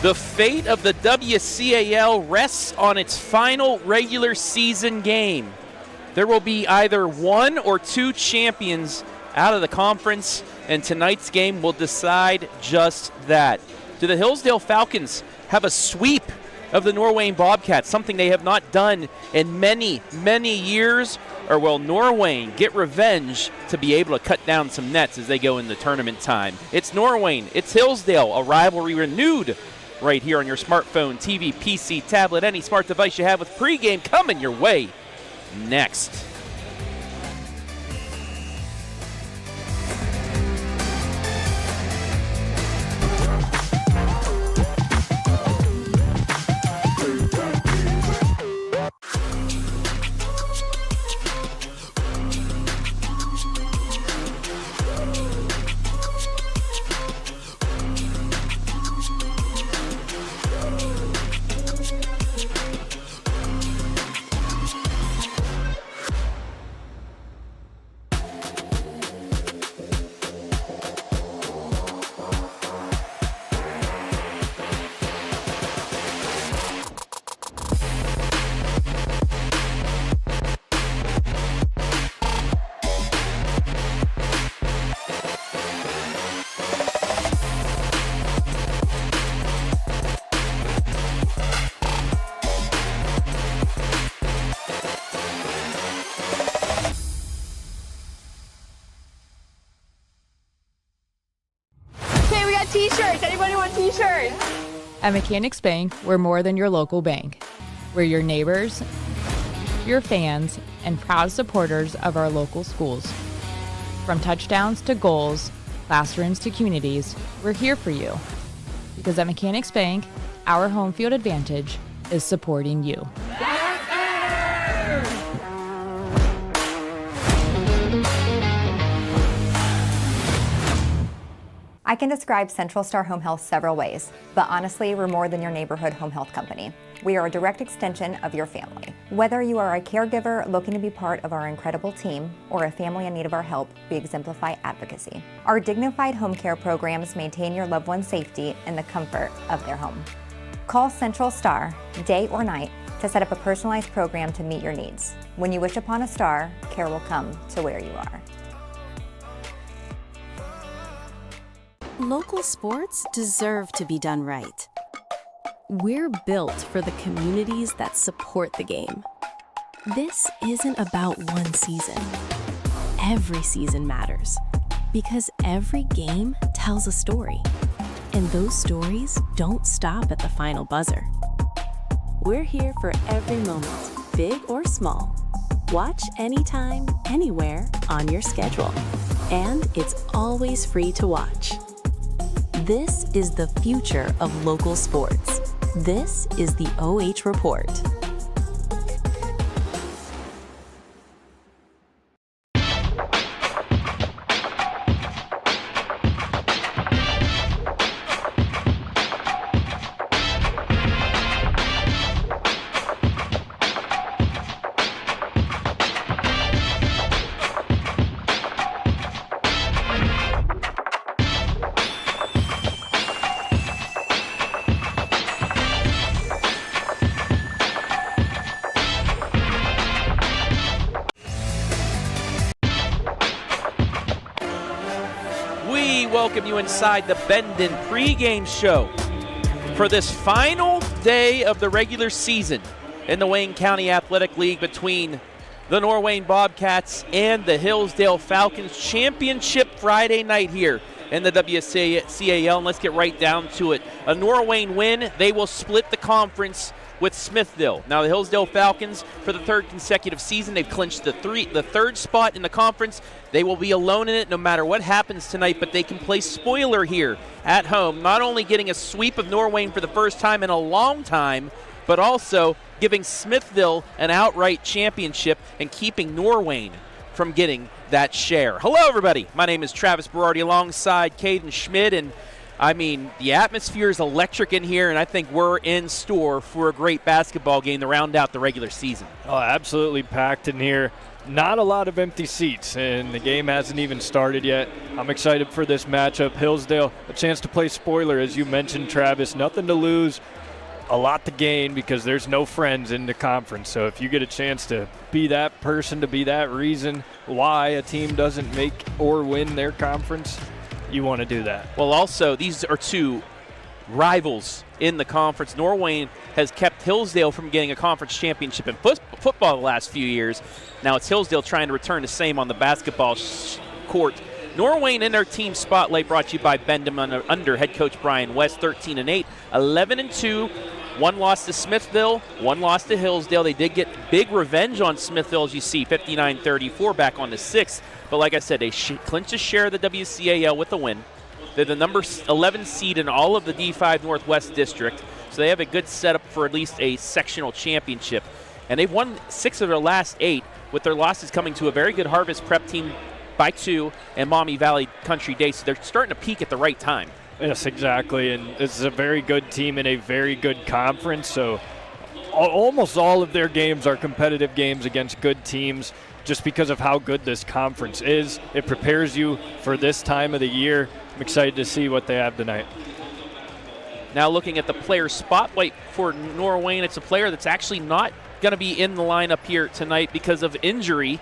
The fate of the WCAL rests on its final regular season game. There will be either one or two champions out of the conference, and tonight's game will decide just that. Do the Hillsdale Falcons have a sweep of the Norwayne Bobcats, something they have not done in many, many years? Or will Norwayne get revenge to be able to cut down some nets as they go into tournament time? It's Norwayne, it's Hillsdale, a rivalry renewed right here on your smartphone, TV, PC, tablet, any smart device you have, with pregame coming your way next. T-shirts. Anybody want T-shirts? At Mechanics Bank, we're more than your local bank. We're your neighbors, your fans, and proud supporters of our local schools. From touchdowns to goals, classrooms to communities, we're here for you. Because at Mechanics Bank, our home field advantage is supporting you. I can describe Central Star Home Health several ways, but honestly, we're more than your neighborhood home health company. We are a direct extension of your family. Whether you are a caregiver looking to be part of our incredible team or a family in need of our help, we exemplify advocacy. Our dignified home care programs maintain your loved one's safety in the comfort of their home. Call Central Star, day or night, to set up a personalized program to meet your needs. When you wish upon a star, care will come to where you are. Local sports deserve to be done right. We're built for the communities that support the game. This isn't about one season. Every season matters because every game tells a story, and those stories don't stop at the final buzzer. We're here for every moment, big or small. Watch anytime, anywhere on your schedule, and it's always free to watch. This is the future of local sports. This is the OH Report. Welcome you inside the Bendon pregame show for this final day of the regular season in the Wayne County Athletic League between the Norwayne Bobcats and the Hillsdale Falcons. Championship Friday night here in the WCAL, and let's get right down to it. A Norwayne win, they will split the conference with Smithville. Now the Hillsdale Falcons, for the third consecutive season, they've clinched the third spot in the conference. They will be alone in it no matter what happens tonight, but they can play spoiler here at home, not only getting a sweep of Norwayne for the first time in a long time, but also giving Smithville an outright championship and keeping Norwayne from getting that share. Hello, everybody. My name is Travis Berardi alongside Caden Schmidt, and I mean, the atmosphere is electric in here, and I think we're in store for a great basketball game to round out the regular season. Oh, absolutely packed in here. not a lot of empty seats, and the game hasn't even started yet. I'm excited for this matchup. Hillsdale, a chance to play spoiler, as you mentioned, Travis. Nothing to lose, a lot to gain, because there's no friends in the conference. So if you get a chance to be that person, to be that reason why a team doesn't make or win their conference, you want to do that. Well, also, these are two rivals in the conference. Norwayne has kept Hillsdale from getting a conference championship in football the last few years. Now it's Hillsdale trying to return the same on the basketball court. Norwayne in their team spotlight brought to you by Bendon under head coach Brian West, 13-8, 11-2. One loss to Smithville, one loss to Hillsdale. They did get big revenge on Smithville, as you see, 59-34 back on the 6th. But like I said, they clinched a share of the WCAL with a win. They're the number 11 seed in all of the D5 Northwest District, so they have a good setup for at least a sectional championship. And they've won 6 of their last 8, with their losses coming to a very good Harvest Prep team by 2 and Maumee Valley Country Day, so they're starting to peak at the right time. Yes, exactly, and this is a very good team in a very good conference, so almost all of their games are competitive games against good teams just because of how good this conference is. It prepares you for this time of the year. I'm excited to see what they have tonight. Now looking at the player spotlight for Norwayne, it's a player that's actually not going to be in the lineup here tonight because of injury,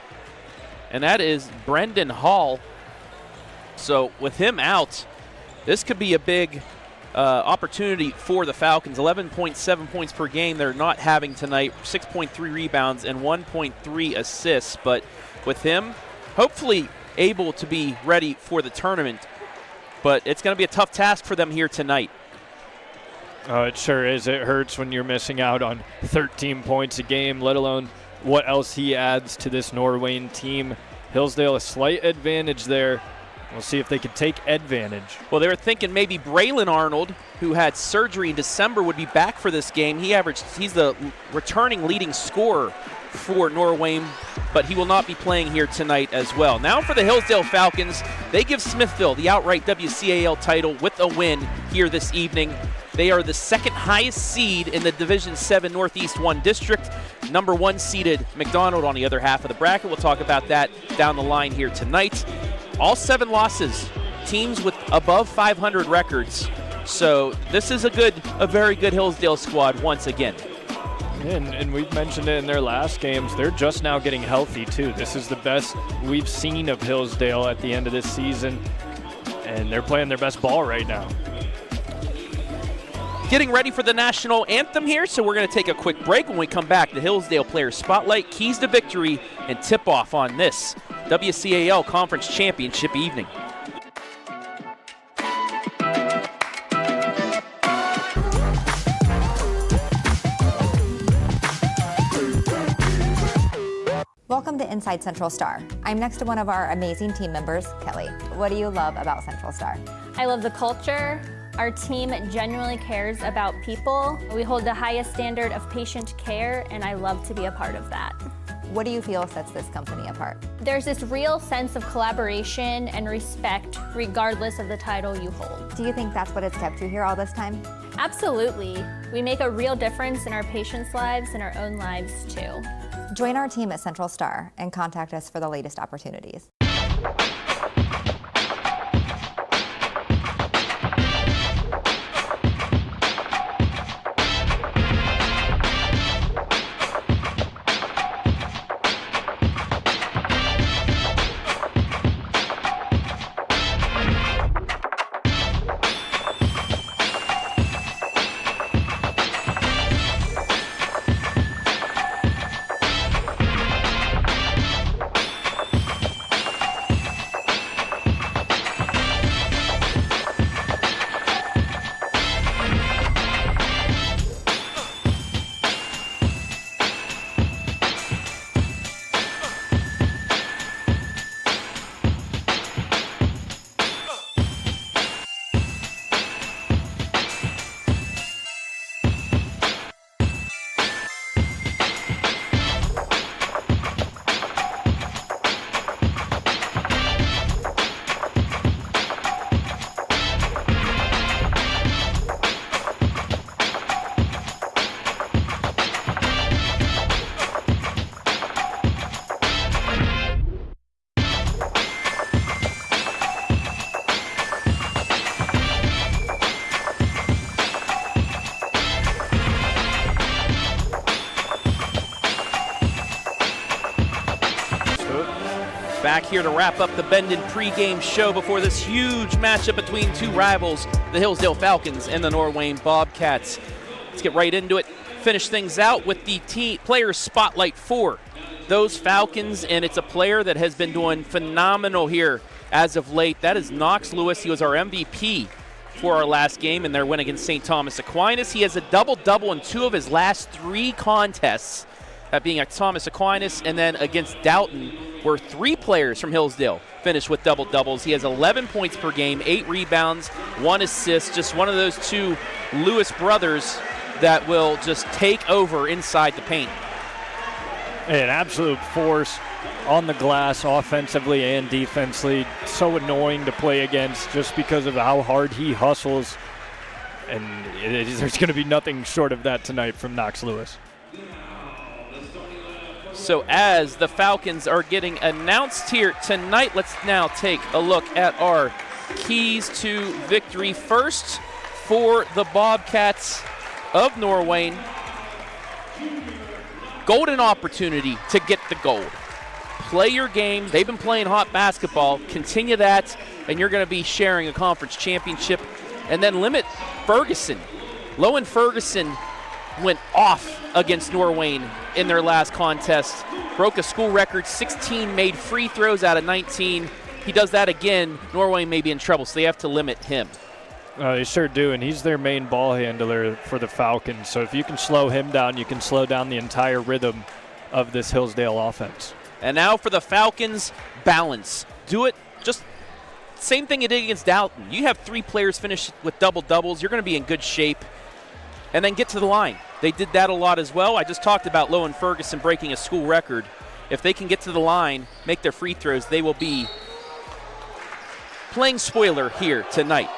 and that is Brendan Hall. So with him out, this could be a big opportunity for the Falcons. 11.7 points per game they're not having tonight, 6.3 rebounds and 1.3 assists. But with him, hopefully able to be ready for the tournament. But it's going to be a tough task for them here tonight. Oh, it sure is. It hurts when you're missing out on 13 points a game, let alone what else he adds to this Norwayne team. Hillsdale a slight advantage there. We'll see if they can take advantage. Well, they were thinking maybe Braylon Arnold, who had surgery in December, would be back for this game. He's the returning leading scorer for Norwayne, but he will not be playing here tonight as well. Now for the Hillsdale Falcons, they give Smithville the outright WCAL title with a win here this evening. They are the second highest seed in the Division 7 Northeast 1 district. Number 1 seeded McDonald on the other half of the bracket. We'll talk about that down the line here tonight. All 7 losses, teams with above 500 records. So this is a very good Hillsdale squad once again. And we've mentioned it in their last games. They're just now getting healthy, too. This is the best we've seen of Hillsdale at the end of this season, and they're playing their best ball right now. Getting ready for the national anthem here, so we're going to take a quick break. When we come back, the Hillsdale Player Spotlight, keys to victory, and tip-off on this WCAL Conference Championship evening. Welcome to Inside Central Star. I'm next to one of our amazing team members, Kelly. What do you love about Central Star? I love the culture. Our team genuinely cares about people. We hold the highest standard of patient care, and I love to be a part of that. What do you feel sets this company apart? There's this real sense of collaboration and respect regardless of the title you hold. Do you think that's what has kept you here all this time? Absolutely. We make a real difference in our patients' lives and our own lives too. Join our team at Central Star and contact us for the latest opportunities. Back here to wrap up the Bendon pregame show before this huge matchup between two rivals, the Hillsdale Falcons and the Norwayne Bobcats. Let's get right into it. Finish things out with the team player spotlight for those Falcons, and it's a player that has been doing phenomenal here as of late. That is Knox Lewis. He was our MVP for our last game in their win against St. Thomas Aquinas. He has a double-double in 2 of his last 3 contests, that being at Thomas Aquinas and then against Dalton, where 3 players from Hillsdale finished with double-doubles. He has 11 points per game, 8 rebounds, 1 assist, just one of those 2 Lewis brothers that will just take over inside the paint. An absolute force on the glass, offensively and defensively. So annoying to play against just because of how hard he hustles. And there's going to be nothing short of that tonight from Knox Lewis. So as the Falcons are getting announced here tonight, let's now take a look at our keys to victory. First, for the Bobcats of Norwayne, golden opportunity to get the gold. Play your game. They've been playing hot basketball. Continue that, and you're going to be sharing a conference championship. And then limit Ferguson. Lowen Ferguson went off against Norwayne in their last contest. Broke a school record, 16 made free throws out of 19. He does that again, Norwayne may be in trouble, so they have to limit him. They sure do, and he's their main ball handler for the Falcons. So if you can slow him down, you can slow down the entire rhythm of this Hillsdale offense. And now for the Falcons, balance. Do it just same thing you did against Dalton. You have 3 players finish with double-doubles. You're going to be in good shape. And then get to the line. They did that a lot as well. I just talked about Lowen Ferguson breaking a school record. If they can get to the line, make their free throws, they will be playing spoiler here tonight.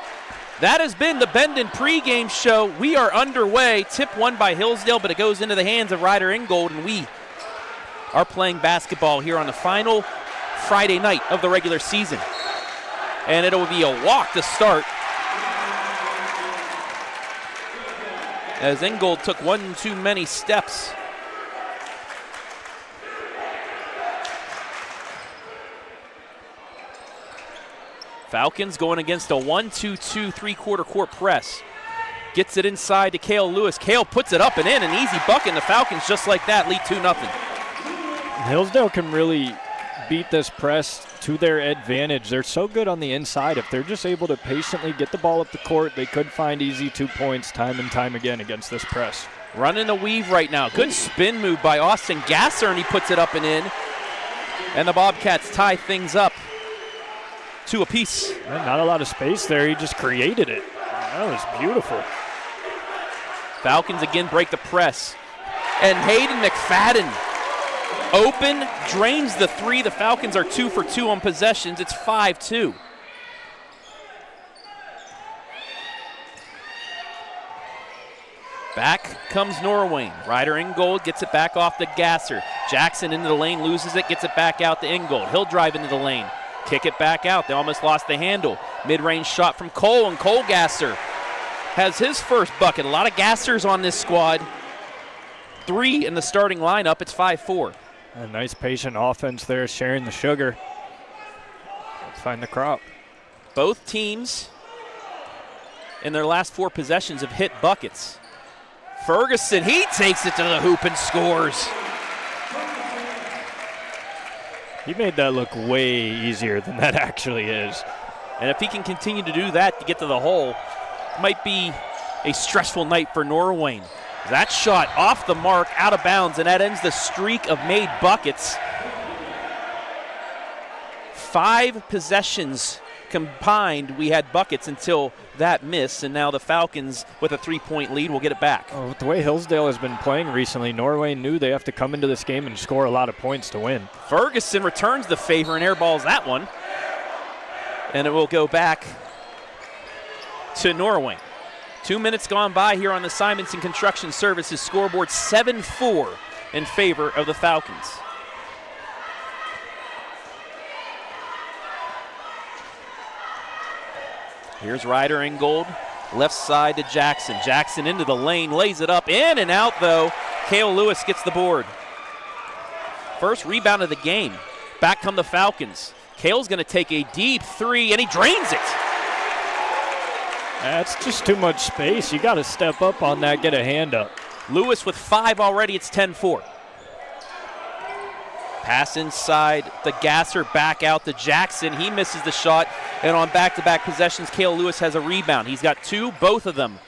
That has been the Bendon pregame show. We are underway. Tip won by Hillsdale, but it goes into the hands of Ryder Ingold, and we are playing basketball here on the final Friday night of the regular season. And it will be a walk to start, as Ingold took one too many steps. Falcons going against a 1-2-2 3-quarter court press. Gets it inside to Cale Lewis. Cale puts it up and in, an easy bucket, and the Falcons just like that lead 2-0. Hillsdale can really beat this press to their advantage. They're so good on the inside. If they're just able to patiently get the ball up the court, they could find easy 2 points time and time again against this press. Running the weave right now. Good spin move by Austin Gasser, and he puts it up and in. And the Bobcats tie things up 2 apiece. Not a lot of space there. He just created it. That was beautiful. Falcons again break the press. And Hayden McFadden open, drains the 3. The Falcons are 2 for 2 on possessions. It's 5-2. Back comes Norwayne. Ryder Ingold gets it back off to Gasser. Jackson into the lane, loses it, gets it back out to Ingold. He'll drive into the lane. Kick it back out. They almost lost the handle. Mid-range shot from Cole, and Cole Gasser has his first bucket. A lot of Gassers on this squad. 3 in the starting lineup. It's 5-4. A nice patient offense there, sharing the sugar. Let's find the crop. Both teams in their last 4 possessions have hit buckets. Ferguson, he takes it to the hoop and scores. He made that look way easier than that actually is. And if he can continue to do that to get to the hole, it might be a stressful night for Norwayne. That shot off the mark, out of bounds, and that ends the streak of made buckets. 5 possessions combined, we had buckets until that miss, and now the Falcons with a 3-point lead will get it back. Oh, with the way Hillsdale has been playing recently, Norwayne knew they have to come into this game and score a lot of points to win. Ferguson returns the favor and airballs that one. And it will go back to Norwayne. 2 minutes gone by here on the Simonson Construction Services scoreboard, 7-4 in favor of the Falcons. Here's Ryder Ingold, left side to Jackson. Jackson into the lane, lays it up, in and out though. Cale Lewis gets the board. First rebound of the game. Back come the Falcons. Kale's going to take a deep three, and he drains it. That's just too much space. You got to step up on that, get a hand up. Lewis with 5 already. It's 10-4. Pass inside the Gasser, back out to Jackson. He misses the shot, and on back-to-back possessions, Kale Lewis has a rebound. He's got 2, both of them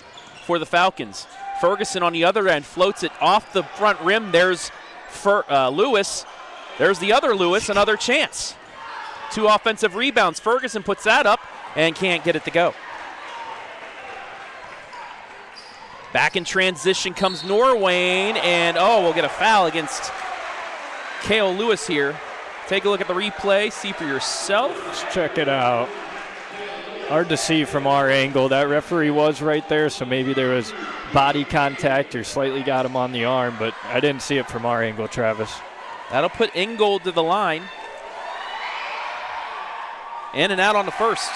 for the Falcons. Ferguson on the other end floats it off the front rim. There's Lewis. There's the other Lewis, another chance. 2 offensive rebounds. Ferguson puts that up and can't get it to go. Back in transition comes Norwayne, and we'll get a foul against Kale Lewis here. Take a look at the replay, see for yourself. Let's check it out. Hard to see from our angle. That referee was right there, so maybe there was body contact or slightly got him on the arm, but I didn't see it from our angle, Travis. That'll put Ingold to the line. In and out on the first.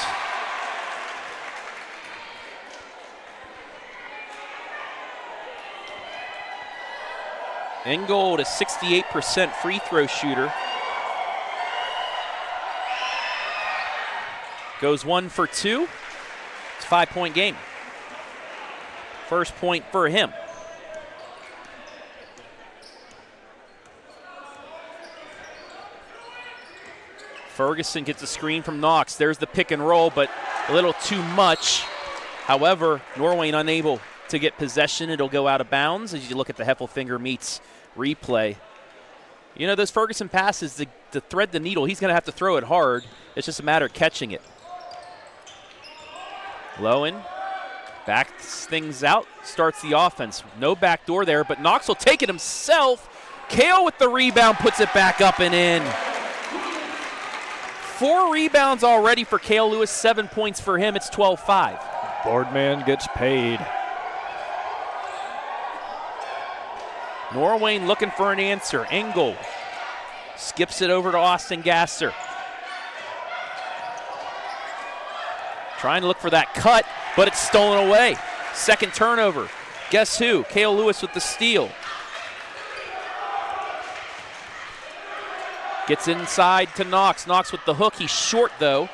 Ingold, a 68% free throw shooter. Goes 1 for 2. It's a 5-point game. First point for him. Ferguson gets a screen from Knox. There's the pick and roll, but a little too much. However, Norwayne unable to get possession. It'll go out of bounds as you look at the Heffelfinger meets replay. You know, those Ferguson passes, to thread the needle, he's going to have to throw it hard. It's just a matter of catching it. Lowen backs things out, starts the offense. No backdoor there, but Knox will take it himself. Kale with the rebound, puts it back up and in. 4 rebounds already for Kale Lewis, 7 points for him. It's 12-5. Boardman gets paid. Norwayne looking for an answer. Engel skips it over to Austin Gasser. Trying to look for that cut, but it's stolen away. Second turnover. Guess who? Kale Lewis with the steal. Gets inside to Knox. Knox with the hook. He's short, though.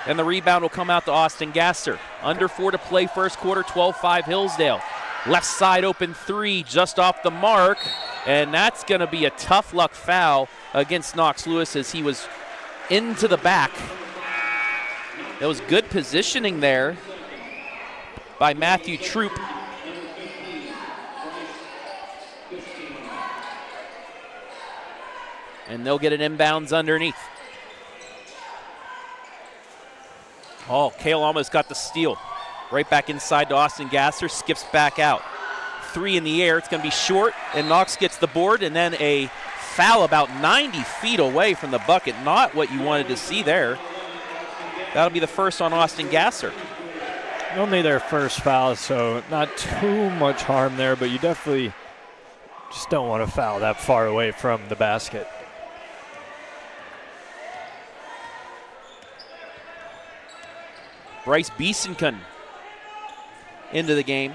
And the rebound will come out to Austin Gasser. Under 4 to play first quarter, 12-5 Hillsdale. Left side open 3 just off the mark. And that's going to be a tough luck foul against Knox Lewis as he was into the back. That was good positioning there by Matthew Troop. And they'll get an inbounds underneath. Kale almost got the steal. Right back inside to Austin Gasser, skips back out. 3 in the air, it's going to be short, and Knox gets the board, and then a foul about 90 feet away from the bucket. Not what you wanted to see there. That'll be the first on Austin Gasser. Only their first foul, so not too much harm there, but you definitely just don't want to foul that far away from the basket. Bryce Biesenkun into the game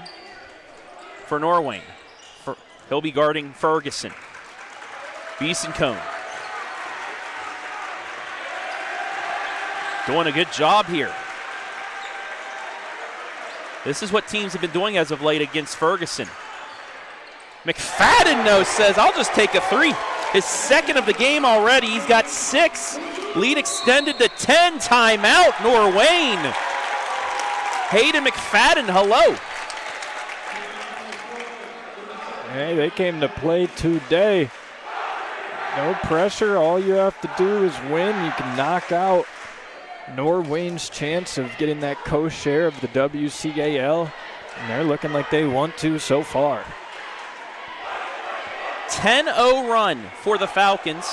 for Norwayne. He'll be guarding Ferguson. Biesenkun doing a good job here. This is what teams have been doing as of late against Ferguson. McFadden, though, says, I'll just take a 3. His second of the game already. He's got 6. Lead extended to 10. Timeout, Norwayne. Hayden McFadden, hello. Hey, they came to play today. No pressure. All you have to do is win. You can knock out Norwayne's chance of getting that co-share of the WCAL. And they're looking like they want to so far. 10-0 run for the Falcons.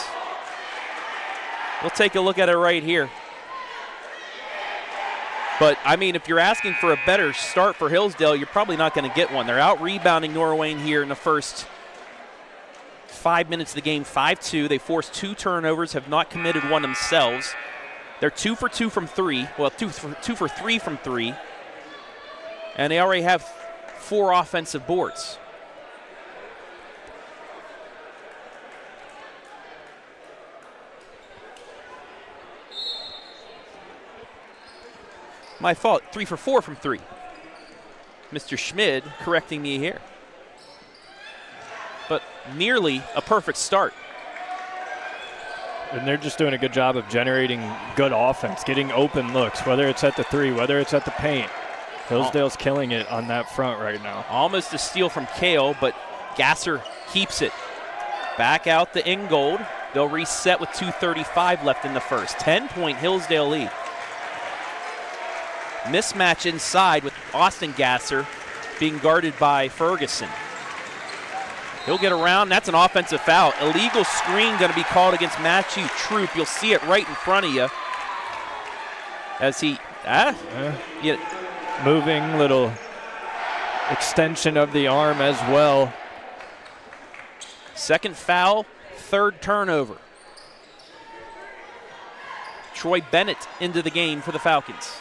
We'll take a look at it right here. But, I mean, if you're asking for a better start for Hillsdale, you're probably not going to get one. They're out-rebounding Norwayne here in the first 5 minutes of the game, 5-2. They forced 2 turnovers, have not committed one themselves. They're 2 for 2 from 3. Well, 2 for 3 from 3. And they already have 4 offensive boards. My fault. 3 for 4 from 3. Mr. Schmid correcting me here. But nearly a perfect start. And they're just doing a good job of generating good offense, getting open looks, whether it's at the 3, whether it's at the paint. Hillsdale's killing it on that front right now. Almost a steal from Kale, but Gasser keeps it. Back out to Ingold. They'll reset with 2:35 left in the first. 10-point Hillsdale lead. Mismatch inside with Austin Gasser being guarded by Ferguson. He'll get around. That's an offensive foul. Illegal screen going to be called against Matthew Troop. You'll see it right in front of you. As he, moving, little extension of the arm as well. Second foul, third turnover. Troy Bennett into the game for the Falcons.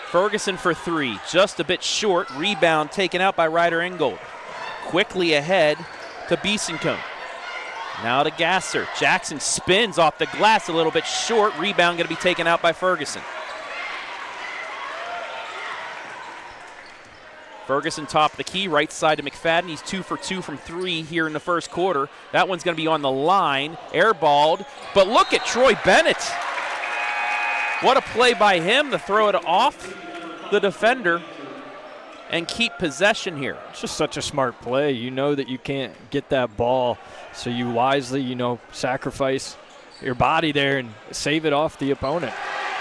Ferguson for 3, just a bit short. Rebound taken out by Ryder Ingold. Quickly ahead to Biesencombe. Now to Gasser. Jackson spins off the glass a little bit short. Rebound going to be taken out by Ferguson. Ferguson top of the key, right side to McFadden. He's 2 for 2 from 3 here in the first quarter. That one's going to be on the line, airballed. But look at Troy Bennett. What a play by him to throw it off the defender and keep possession here. It's just such a smart play. You know that you can't get that ball, so you wisely, sacrifice your body there and save it off the opponent.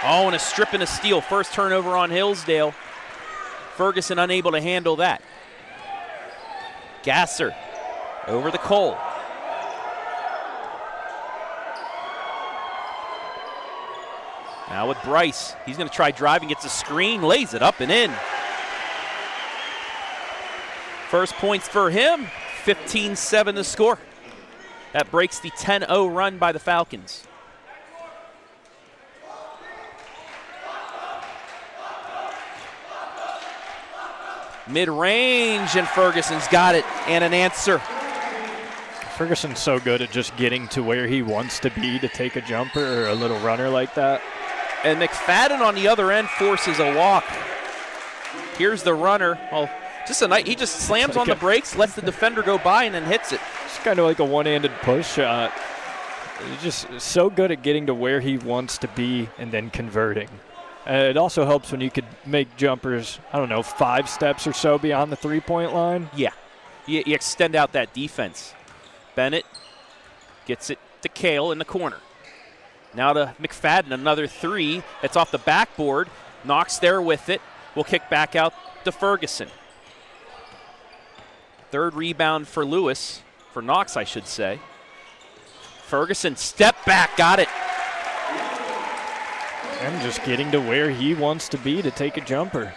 Oh, and a strip and a steal. First turnover on Hillsdale. Ferguson unable to handle that. Gasser over the Cole. Now with Bryce. He's going to try driving, gets a screen, lays it up and in. First points for him, 15-7 the score. That breaks the 10-0 run by the Falcons. Mid-range, and Ferguson's got it, and an answer. Ferguson's so good at just getting to where he wants to be to take a jumper or a little runner like that. And McFadden on the other end forces a walk. Here's the runner. Well, he just slams on the brakes, lets the defender go by, and then hits it. It's kind of like a one-handed push shot. He's just so good at getting to where he wants to be and then converting. It also helps when you could make jumpers, 5 steps or so beyond the three-point line. Yeah, you extend out that defense. Bennett gets it to Kale in the corner. Now to McFadden, another 3. It's off the backboard. Knox there with it. Will kick back out to Ferguson. Third rebound for Lewis, for Knox, I should say. Ferguson, step back, got it. And just getting to where he wants to be to take a jumper.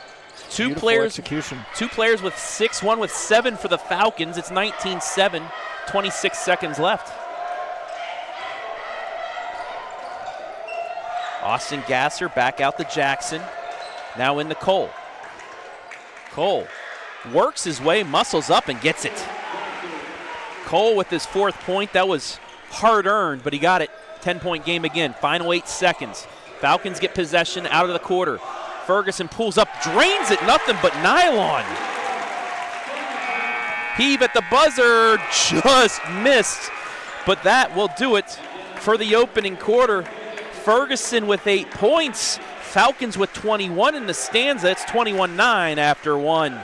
Two Beautiful players execution. 2 players with 6, one with 7 for the Falcons. It's 19-7, 26 seconds left. Austin Gasser back out to Jackson. Now in the Cole. Cole works his way, muscles up, and gets it. Cole with his 4th point. That was hard-earned, but he got it. 10-point game again. Final 8 seconds. Falcons get possession out of the quarter. Ferguson pulls up, drains it, nothing but nylon. Heave at the buzzer, just missed. But that will do it for the opening quarter. Ferguson with 8 points. Falcons with 21 in the stanza. It's 21-9 after 1.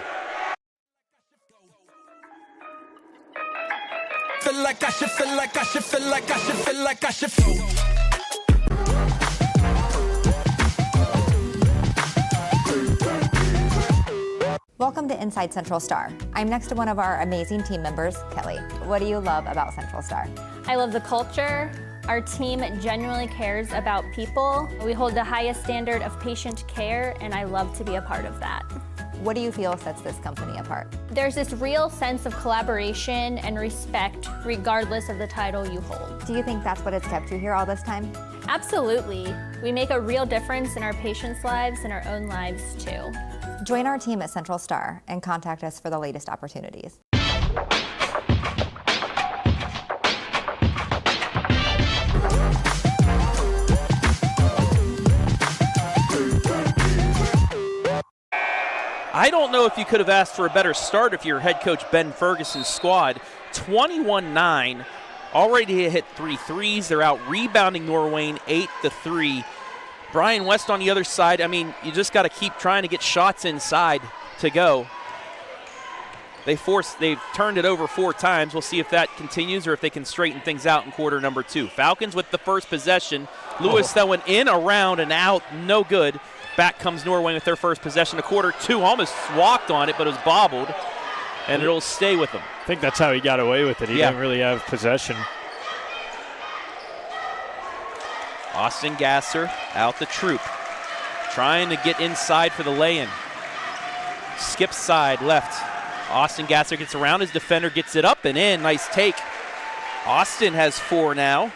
Feel like I should, feel like I should, feel like I should, feel like I should feel. Welcome to Inside Central Star. I'm next to one of our amazing team members, Kelly. What do you love about Central Star? I love the culture. Our team genuinely cares about people. We hold the highest standard of patient care, and I love to be a part of that. What do you feel sets this company apart? There's this real sense of collaboration and respect regardless of the title you hold. Do you think that's what has kept you here all this time? Absolutely. We make a real difference in our patients' lives and our own lives too. Join our team at Central Star and contact us for the latest opportunities. don't know if you could have asked for a better start if you're head coach Ben Ferguson's squad. 21-9, already hit 3 threes. They're out rebounding Norwayne 8-3. Brian West on the other side, I mean, you just got to keep trying to get shots inside to go. They've turned it over 4 times. We'll see if that continues or if they can straighten things out in quarter number 2. Falcons with the first possession. Lewis that went in, around, and out. No good. Back comes Norwayne with their first possession. A quarter 2 almost walked on it, but it was bobbled, and it'll stay with them. I think that's how he got away with it. He didn't really have possession. Austin Gasser out the troop, trying to get inside for the lay-in. Skip side left. Austin Gasser gets around his defender, gets it up and in. Nice take. Austin has 4 now.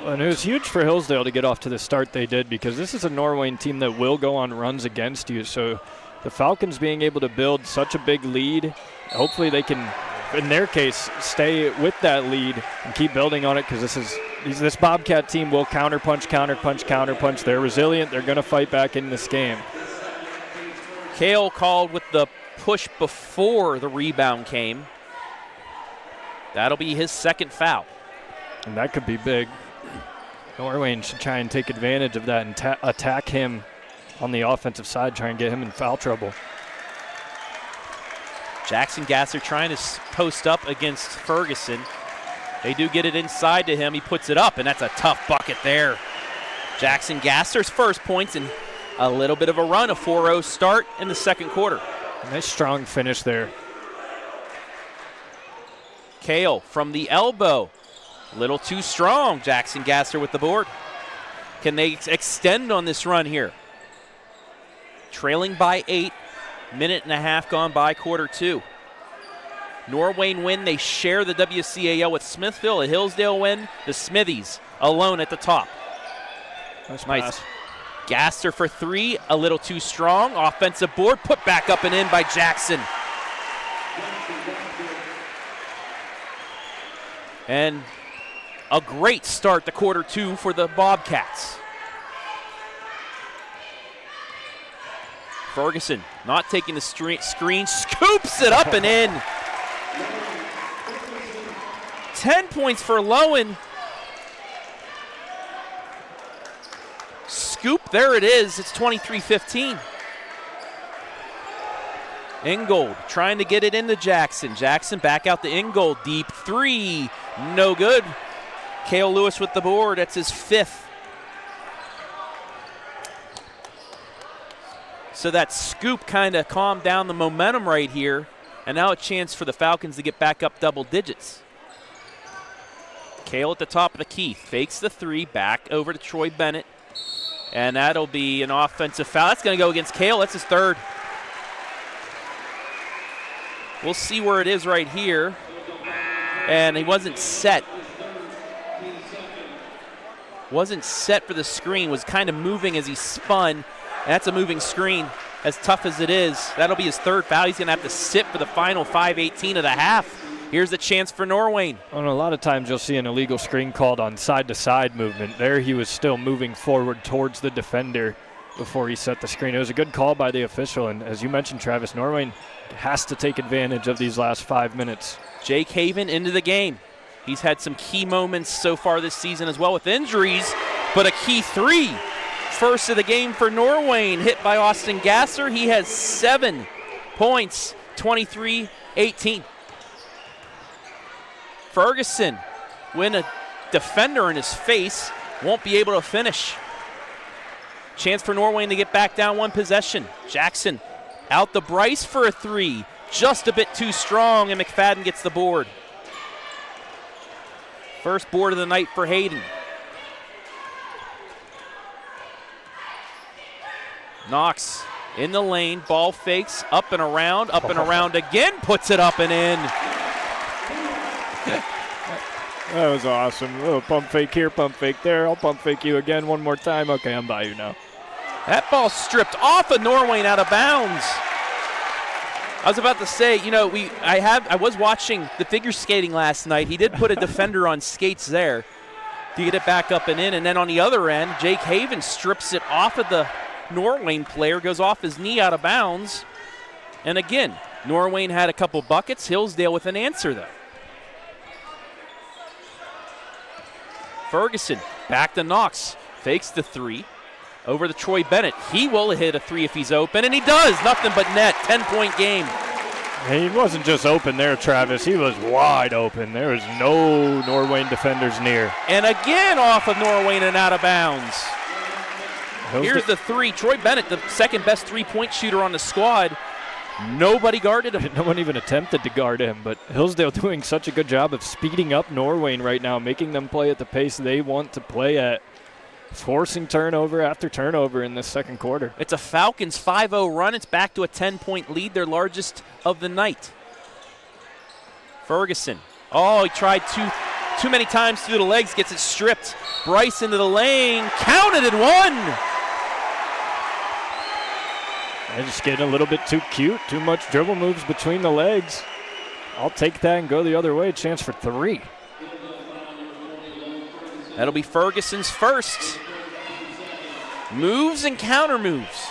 And it was huge for Hillsdale to get off to the start they did, because this is a Norwayne team that will go on runs against you. So the Falcons being able to build such a big lead, hopefully they can, in their case, stay with that lead and keep building on it, because this Bobcat team will counterpunch. They're resilient. They're going to fight back in this game. Kale called with the push before the rebound came. That'll be his second foul. And that could be big. Norwayne should try and take advantage of that and attack him on the offensive side, try and get him in foul trouble. Jackson Gasser trying to post up against Ferguson. They do get it inside to him. He puts it up, and that's a tough bucket there. Jackson Gasser's first points and a little bit of a run, a 4-0 start in the second quarter. Nice strong finish there. Kale from the elbow. A little too strong. Jackson Gasser with the board. Can they extend on this run here? Trailing by 8. Minute and a half gone by quarter 2. Norwayne win. They share the WCAL with Smithville. A Hillsdale win. The Smithies alone at the top. Nice. Nice. Gasser for 3. A little too strong. Offensive board. Put back up and in by Jackson. And a great start to quarter 2 for the Bobcats. Ferguson not taking the screen, scoops it up and in. 10 points for Lowen. Scoop, there it is. It's 23-15. Ingold trying to get it into Jackson. Jackson back out to Ingold. Deep 3. No good. Kale Lewis with the board. That's his 5th. So that scoop kind of calmed down the momentum right here. And now a chance for the Falcons to get back up double digits. Kale at the top of the key. Fakes the 3. Back over to Troy Bennett. And that'll be an offensive foul. That's going to go against Kale. That's his 3rd. We'll see where it is right here. And he wasn't set. Wasn't set for the screen. Was kind of moving as he spun. And that's a moving screen. As tough as it is, that'll be his 3rd foul. He's going to have to sit for the final 5:18 of the half. Here's the chance for Norwayne. And a lot of times you'll see an illegal screen called on side-to-side movement. There he was still moving forward towards the defender before he set the screen. It was a good call by the official, and as you mentioned, Travis, Norwayne has to take advantage of these last 5 minutes. Jake Haven into the game. He's had some key moments so far this season as well with injuries, but a key 3. First of the game for Norwayne, hit by Austin Gasser. He has 7 points, 23-18. Ferguson, when a defender in his face, won't be able to finish. Chance for Norwayne to get back down 1 possession. Jackson out the Bryce for a 3. Just a bit too strong, and McFadden gets the board. First board of the night for Hayden. Knox in the lane, ball fakes, up and around again, puts it up and in. That was awesome. A little pump fake here, pump fake there. I'll pump fake you again one more time. Okay, I'm by you now. That ball stripped off of Norwayne out of bounds. I was about to say, you know, I was watching the figure skating last night. He did put a defender on skates there to get it back up and in. And then on the other end, Jake Haven strips it off of the Norwayne player goes off his knee out of bounds. And again, Norwayne had a couple buckets. Hillsdale with an answer, though. Ferguson back to Knox. Fakes the three. Over to Troy Bennett. He will hit a three if he's open, and he does. Nothing but net. 10-point game. He wasn't just open there, Travis. He was wide open. There was no Norwayne defenders near. And again off of Norwayne and out of bounds. Here's the three. Troy Bennett, the second best three-point shooter on the squad. Nobody guarded him. No one even attempted to guard him, but Hillsdale doing such a good job of speeding up Norwayne right now, making them play at the pace they want to play at, forcing turnover after turnover in this second quarter. It's a Falcons 5-0 run. It's back to a 10-point lead, their largest of the night. Ferguson. Oh, he tried too many times through the legs, gets it stripped. Bryce into the lane, counted and one. They're just getting a little bit too cute, too much dribble moves between the legs. I'll take that and go the other way. Chance for three. That'll be Ferguson's first. Moves and counter moves.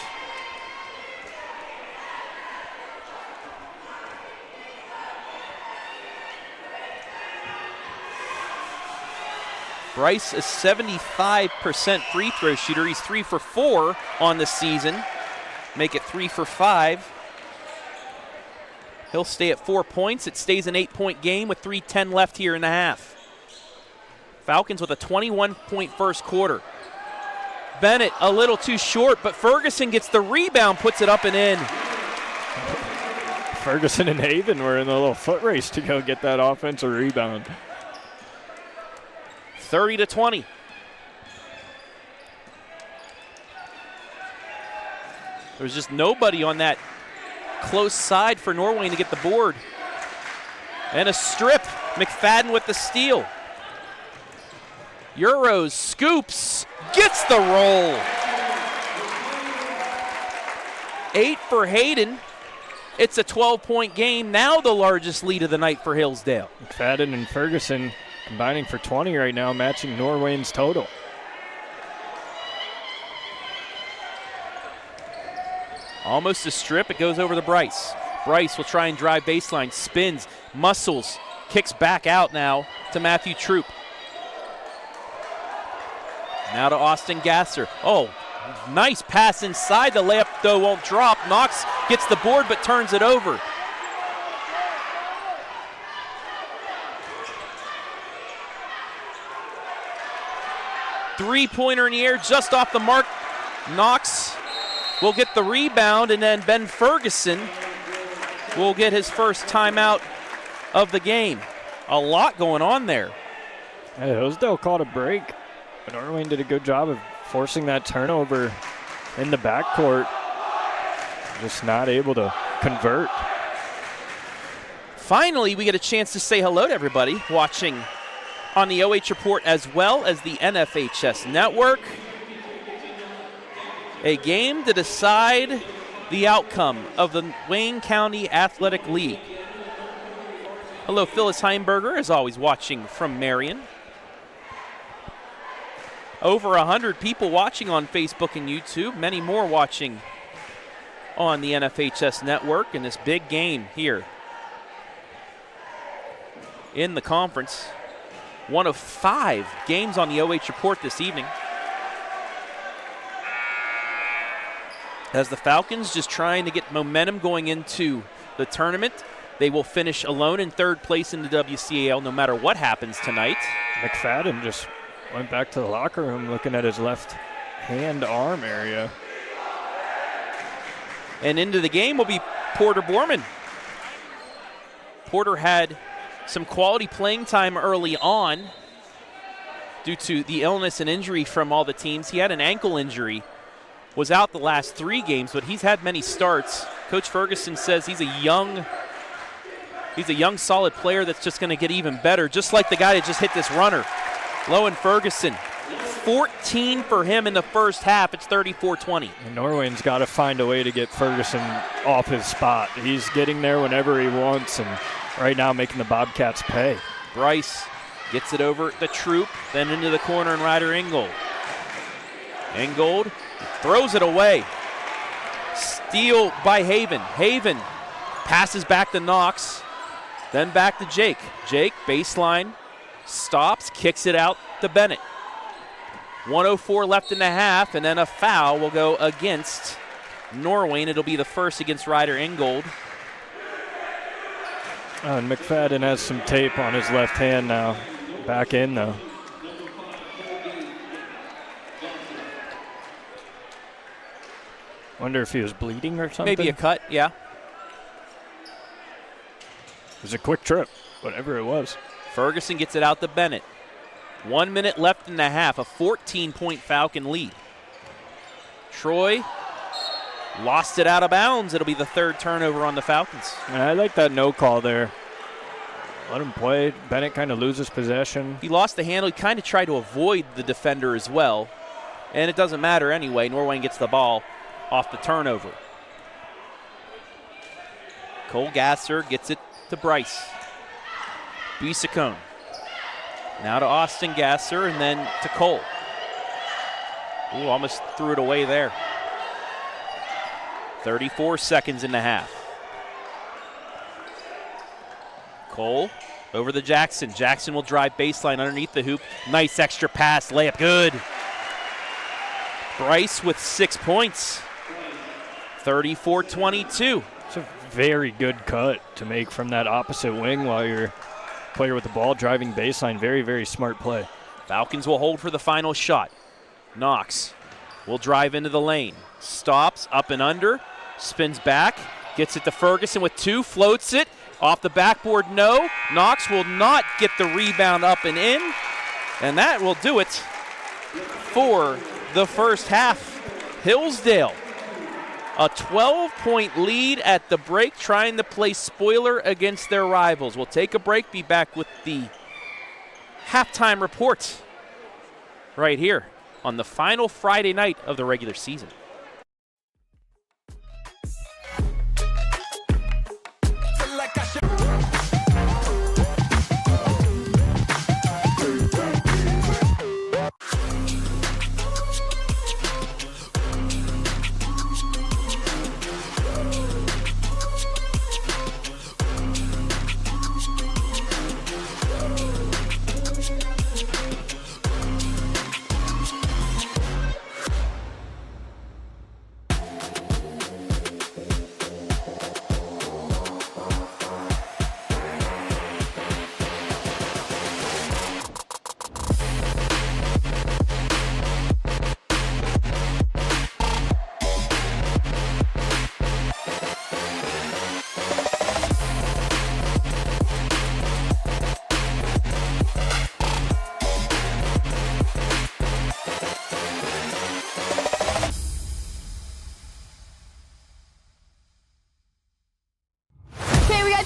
Bryce is 75% free throw shooter. He's 3 for 4 on the season. Make it 3 for 5. He'll stay at 4 points. It stays an 8-point game with 3:10 left here in the half. Falcons with a 21-point first quarter. Bennett a little too short, but Ferguson gets the rebound, puts it up and in. Ferguson and Haven were in a little foot race to go get that offensive rebound. 30-20. There was just nobody on that close side for Norwayne to get the board. And a strip. McFadden with the steal. Euros scoops, gets the roll. 8 for Hayden. It's a 12-point game, now the largest lead of the night for Hillsdale. McFadden and Ferguson combining for 20 right now, matching Norwayne's total. Almost a strip, it goes over to Bryce. Bryce will try and drive baseline, spins, muscles, kicks back out now to Matthew Troop. Now to Austin Gasser. Oh, nice pass inside. The layup, though, won't drop. Knox gets the board but turns it over. Three-pointer in the air, just off the mark. Knox will get the rebound, and then Ben Ferguson will get his first timeout of the game. A lot going on there. Hey, Hillsdale caught a break. But Norwayne did a good job of forcing that turnover in the backcourt. Just not able to convert. Finally, we get a chance to say hello to everybody watching on the OH Report as well as the NFHS Network. A game to decide the outcome of the Wayne County Athletic League. Hello, Phyllis Heimberger, as always, watching from Marion. Over 100 people watching on Facebook and YouTube, many more watching on the NFHS Network in this big game here in the conference. One of 5 games on the OH Report this evening. As the Falcons just trying to get momentum going into the tournament. They will finish alone in 3rd place in the WCAL no matter what happens tonight. McFadden just went back to the locker room looking at his left hand arm area. And into the game will be Porter Borman. Porter had some quality playing time early on due to the illness and injury from all the teams. He had an ankle injury, was out the last 3 games, but he's had many starts. Coach Ferguson says he's a young, solid player that's just going to get even better, just like the guy that just hit this runner, Lowen Ferguson. 14 for him in the first half. It's 34-20. And Norwayne's got to find a way to get Ferguson off his spot. He's getting there whenever he wants, and right now making the Bobcats pay. Bryce gets it over the Troop, then into the corner and Ryder Ingold. Ingold throws it away. Steal by Haven. Haven passes back to Knox, then back to Jake. Jake, baseline, stops, kicks it out to Bennett. 1:04 left in the half, and then a foul will go against Norwayne. It'll be the first against Ryder Ingold. And McFadden has some tape on his left hand now. Back in, though. Wonder if he was bleeding or something. Maybe a cut, yeah. It was a quick trip, whatever it was. Ferguson gets it out to Bennett. 1 minute left in the half, a 14-point Falcon lead. Troy lost it out of bounds. It'll be the third turnover on the Falcons. I like that no call there. Let him play. Bennett kind of loses possession. He lost the handle. He kind of tried to avoid the defender as well. And it doesn't matter anyway. Norwayne gets the ball off the turnover. Cole Gasser gets it to Bryce. Bisacone. Now to Austin Gasser and then to Cole. Ooh, almost threw it away there. 34 seconds in the half. Cole over to Jackson. Jackson will drive baseline underneath the hoop. Nice extra pass, layup good. Bryce with 6 points. 34-22. It's a very good cut to make from that opposite wing while you're player with the ball driving baseline. Very, very smart play. Falcons will hold for the final shot. Knox will drive into the lane. Stops, up and under, spins back, gets it to Ferguson with 2, floats it. Off the backboard, no. Knox will not get the rebound up and in. And that will do it for the first half. Hillsdale, a 12-point lead at the break, trying to play spoiler against their rivals. We'll take a break, be back with the halftime report right here on the final Friday night of the regular season.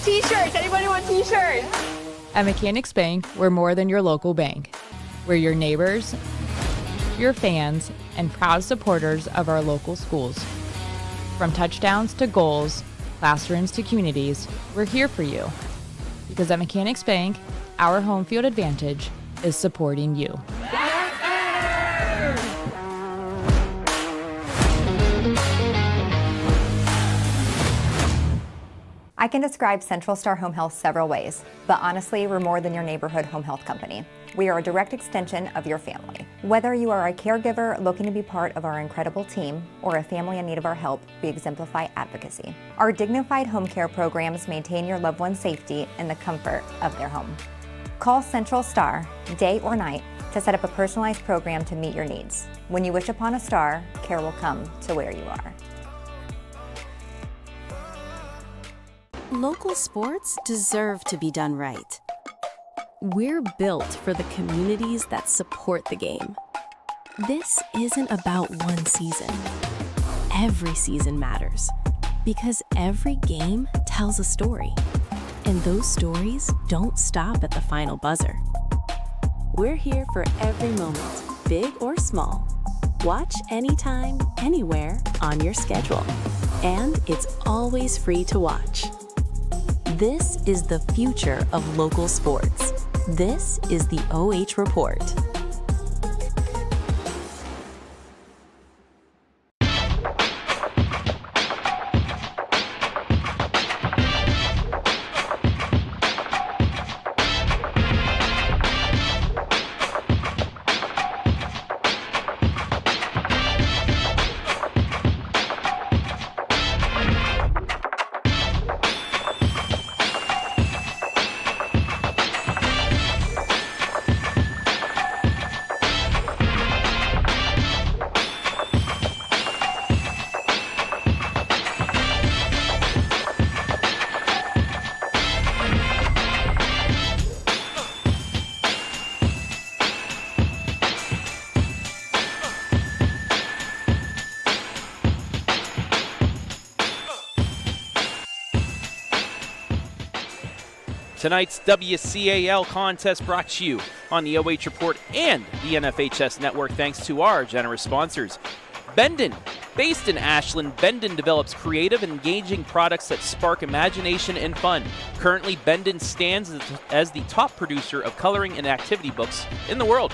T-shirts. Anybody want T-shirts? At Mechanics Bank, we're more than your local bank. We're your neighbors, your fans, and proud supporters of our local schools. From touchdowns to goals, classrooms to communities, we're here for you. Because at Mechanics Bank, our home field advantage is supporting you. I can describe Central Star Home Health several ways, but honestly, we're more than your neighborhood home health company. We are a direct extension of your family. Whether you are a caregiver looking to be part of our incredible team or a family in need of our help, we exemplify advocacy. Our dignified home care programs maintain your loved one's safety in the comfort of their home. Call Central Star, day or night, to set up a personalized program to meet your needs. When you wish upon a star, care will come to where you are. Local sports deserve to be done right. We're built for the communities that support the game. This isn't about one season. Every season matters because every game tells a story, and those stories don't stop at the final buzzer. We're here for every moment, big or small. Watch anytime, anywhere on your schedule, and it's always free to watch. This is the future of local sports. This is the OH Report. Tonight's WCAL contest brought to you on the OH Report and the NFHS Network thanks to our generous sponsors. Bendon. Based in Ashland, Bendon develops creative and engaging products that spark imagination and fun. Currently, Bendon stands as the top producer of coloring and activity books in the world.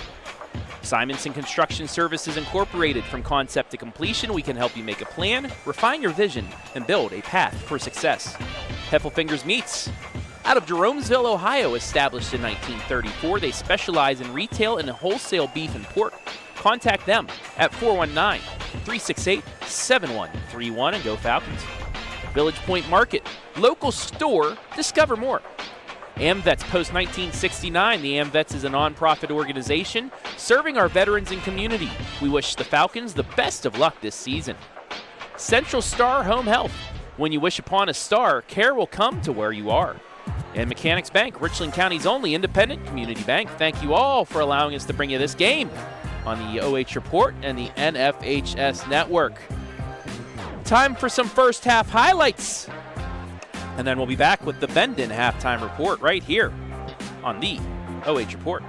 Simonson Construction Services Incorporated. From concept to completion, we can help you make a plan, refine your vision, and build a path for success. Heffelfinger's Meats. Out of Jeromesville, Ohio, established in 1934, they specialize in retail and wholesale beef and pork. Contact them at 419-368-7131 and go Falcons. Village Point Market. Local store. Discover more. AMVETS post-1969. The AMVETS is a nonprofit organization serving our veterans and community. We wish the Falcons the best of luck this season. Central Star Home Health. When you wish upon a star, care will come to where you are. And Mechanics Bank, Richland County's only independent community bank. Thank you all for allowing us to bring you this game on the OH Report and the NFHS Network. Time for some first half highlights. And then we'll be back with the Bendon halftime report right here on the OH Report.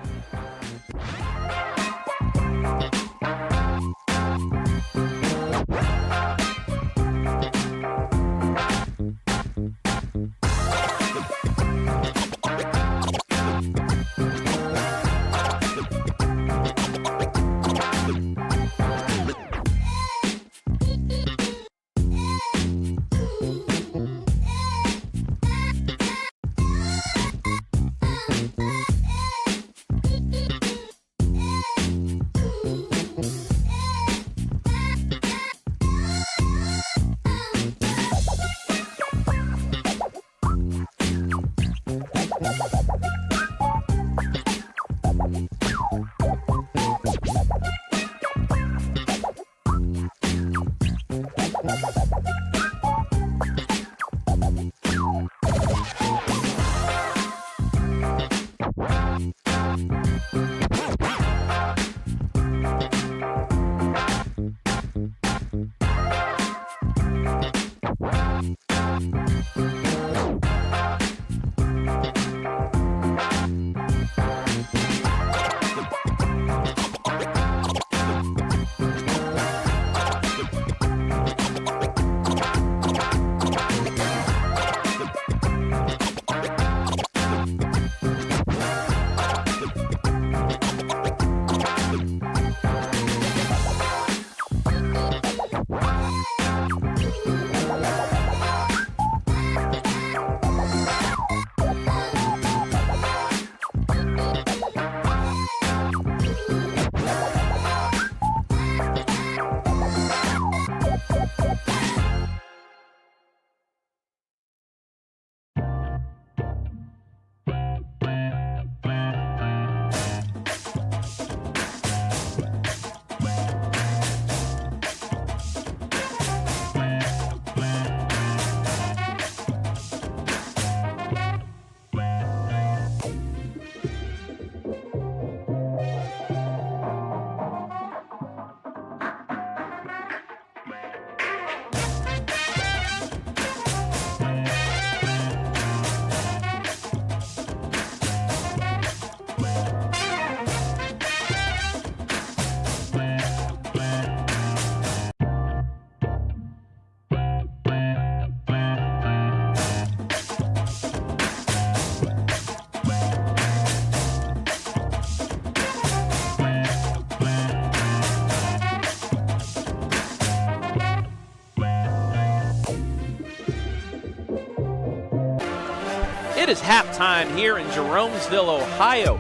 It is halftime here in Jeromesville, Ohio.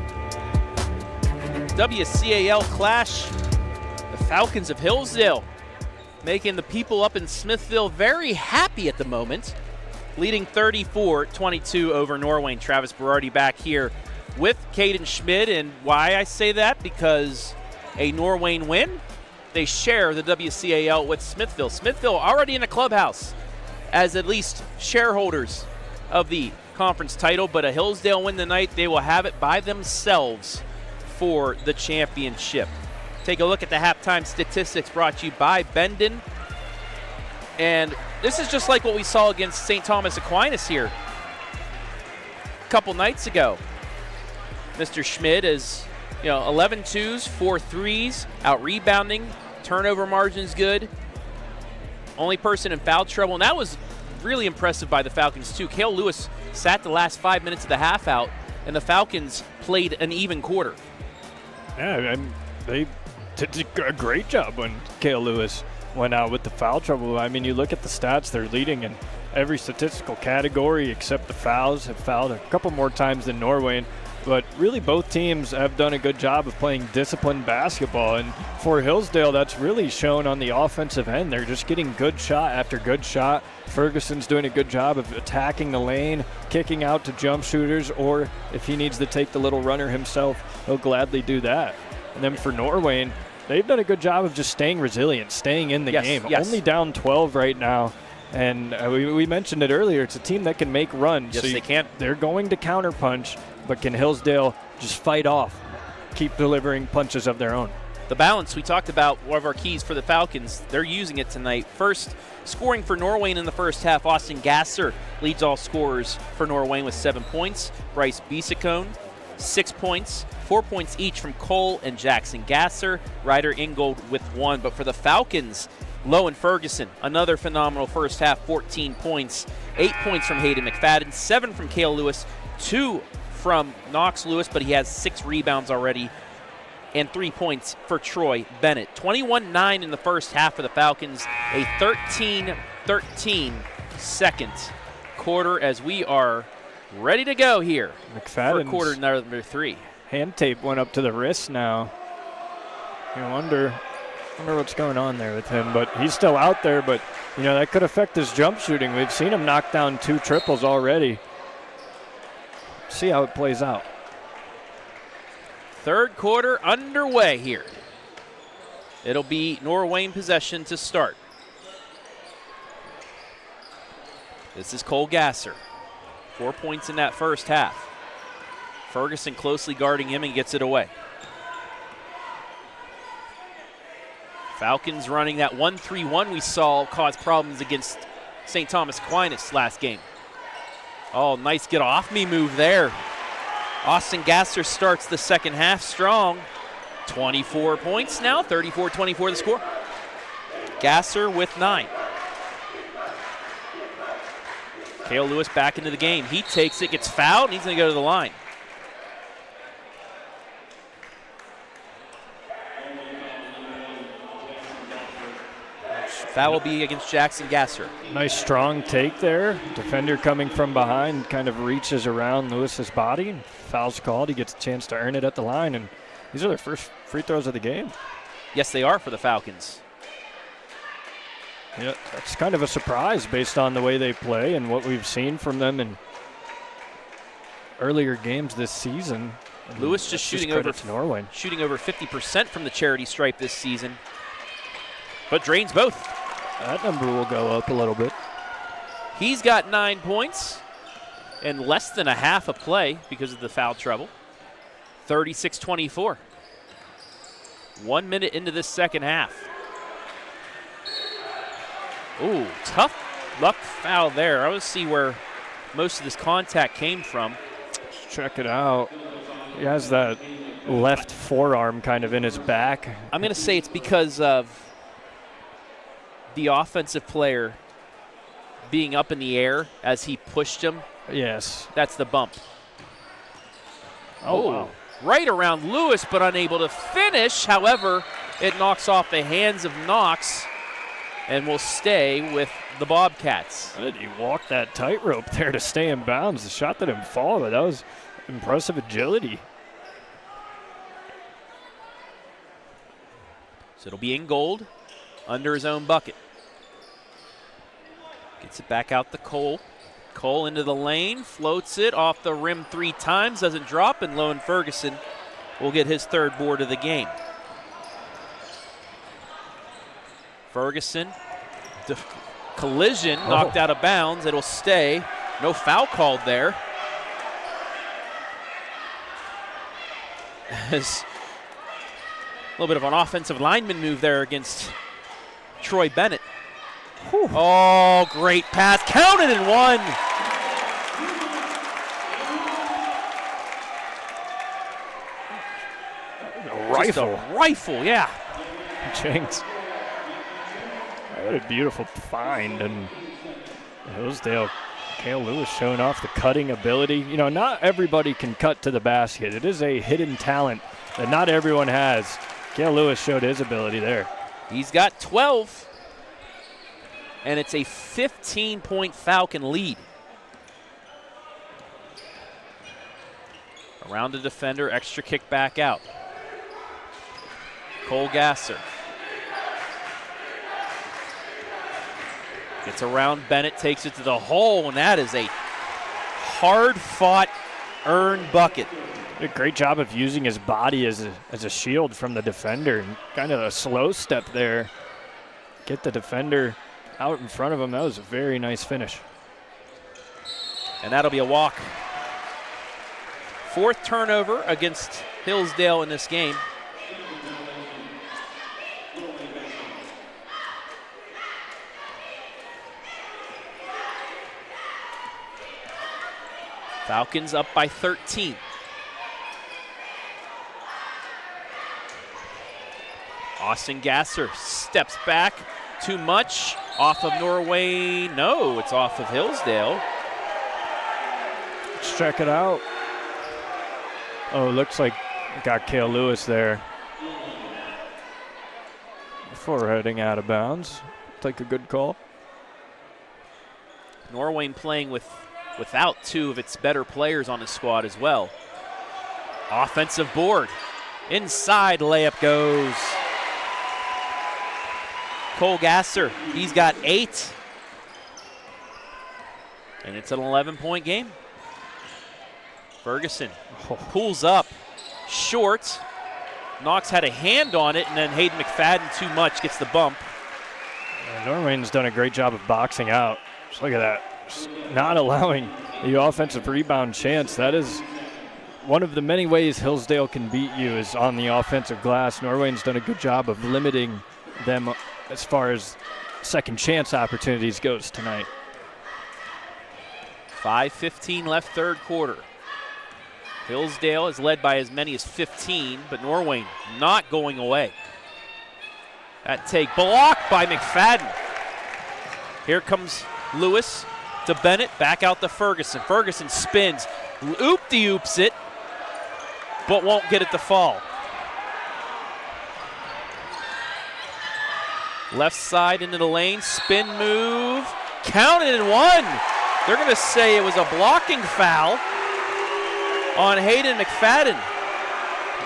WCAL clash. The Falcons of Hillsdale making the people up in Smithville very happy at the moment, leading 34-22 over Norwayne. Travis Berardi back here with Caden Schmidt, and why I say that, because a Norwayne win, they share the WCAL with Smithville. Smithville already in the clubhouse as at least shareholders of the conference title, but a Hillsdale win tonight, they will have it by themselves for the championship. Take a look at the halftime statistics brought to you by Bendon. And this is just like what we saw against St. Thomas Aquinas here. couple nights ago. Mr. Schmidt is, 11 twos, 4 threes, out rebounding, turnover margin's good. Only person in foul trouble, and that was really impressive by the Falcons too. Cale Lewis sat the last 5 minutes of the half out, and the Falcons played an even quarter. Yeah, and they did a great job when Cale Lewis went out with the foul trouble. I mean, you look at the stats, they're leading in every statistical category except the fouls. Have fouled a couple more times than Norwayne. But really both teams have done a good job of playing disciplined basketball. And for Hillsdale, that's really shown on the offensive end. They're just getting good shot after good shot. Ferguson's doing a good job of attacking the lane, kicking out to jump shooters, or if he needs to take the little runner himself, he'll gladly do that. And then for Norwayne, they've done a good job of just staying resilient, staying in the game. Yes. Only down 12 right now. And we mentioned it earlier, it's a team that can make runs. Yes, they can. They're going to counterpunch, but can Hillsdale just fight off, keep delivering punches of their own? The balance, we talked about one of our keys for the Falcons. They're using it tonight. First, scoring for Norwayne in the first half, Austin Gasser leads all scorers for Norwayne with 7 points. Bryce Bisacone, 6 points. 4 points each from Cole and Jackson Gasser. Ryder Ingold with 1. But for the Falcons, Lowen Ferguson, another phenomenal first half, 14 points. 8 points from Hayden McFadden, 7 from Cale Lewis, 2 from Knox Lewis, but he has 6 rebounds already, and 3 points for Troy Bennett. 21-9 in the first half for the Falcons, a 13-13 second quarter as we are ready to go here for quarter number 3. Hand tape went up to the wrist now. You wonder what's going on there with him, but he's still out there, but that could affect his jump shooting. We've seen him knock down 2 triples already. See how it plays out. Third quarter underway here. It'll be Norwayne possession to start. This is Cole Gasser. 4 points in that first half. Ferguson closely guarding him and gets it away. Falcons running that 1-3-1 we saw cause problems against St. Thomas Aquinas last game. Oh, nice get off me move there. Austin Gasser starts the second half strong. 24 points now, 34-24 the score. Gasser with 9. Cale Lewis back into the game. He takes it, gets fouled, and he's going to go to the line. Foul will be against Jackson Gasser. Nice strong take there. Defender coming from behind kind of reaches around Lewis's body. Foul's called. He gets a chance to earn it at the line, and these are their first free throws of the game. Yes, they are for the Falcons. Yeah, that's kind of a surprise based on the way they play and what we've seen from them in earlier games this season. Lewis just shooting over 50% from the charity stripe this season, but drains both. That number will go up a little bit. He's got 9 points and less than a half a play because of the foul trouble. 36-24. 1 minute into this second half. Ooh, tough luck foul there. I want to see where most of this contact came from. Let's check it out. He has that left forearm kind of in his back. I'm going to say it's because of the offensive player being up in the air as he pushed him. Yes. That's the bump. Oh, wow. Right around Lewis, but unable to finish. However, it knocks off the hands of Knox and will stay with the Bobcats. How did he walk that tightrope there to stay in bounds? The shot didn't fall, but that was impressive agility. So it'll be in gold under his own bucket. Gets it back out to Cole. Cole into the lane, floats it off the rim 3 times, doesn't drop, and Lowen Ferguson will get his 3rd board of the game. Ferguson, collision, knocked out of bounds. It'll stay. No foul called there. As a little bit of an offensive lineman move there against Troy Bennett. Whew. Oh, great pass. Counted and 1. rifle. Just a rifle, yeah. Jinx. What a beautiful find. And Hillsdale, Kale Lewis showing off the cutting ability. You know, not everybody can cut to the basket. It is a hidden talent that not everyone has. Kale Lewis showed his ability there. He's got 12, and it's a 15-point Falcon lead. Around the defender, extra kick back out. Cole Gasser. Gets around Bennett, takes it to the hole, and that is a hard-fought, earned bucket. Did a great job of using his body as a shield from the defender. And kind of a slow step there. Get the defender out in front of him. That was a very nice finish. And that'll be a walk. Fourth turnover against Hillsdale in this game. Falcons up by 13. Austin Gasser steps back. Too much. Off of Norwayne. No, it's off of Hillsdale. Let's check it out. Oh, looks like it got Kale Lewis there. Before heading out of bounds. Take a good call. Norwayne playing without two of its better players on the squad as well. Offensive board. Inside layup goes. Cole Gasser, he's got 8. And it's an 11-point game. Ferguson pulls up short. Knox had a hand on it, and then Hayden McFadden too much, gets the bump. And Norwayne's done a great job of boxing out. Just look at that. Just not allowing the offensive rebound chance. That is one of the many ways Hillsdale can beat you is on the offensive glass. Norwayne's done a good job of limiting them as far as second chance opportunities goes tonight. 5:15 left third quarter. Hillsdale is led by as many as 15, but Norwayne not going away. That take blocked by McFadden. Here comes Lewis to Bennett, back out to Ferguson. Ferguson spins, oop-de-oops it, but won't get it to fall. Left side into the lane, spin move, counted and one. They're going to say it was a blocking foul on Hayden McFadden.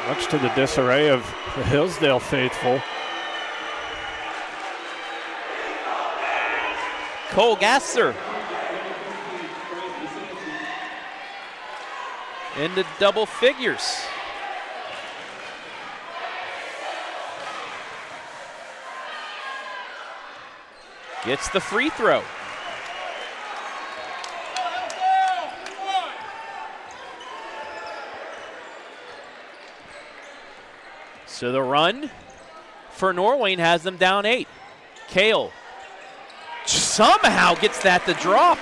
Much to the disarray of the Hillsdale faithful. Cole Gasser into double figures. Gets the free throw. So the run for Norwayne has them down 8. Kale somehow gets that to drop.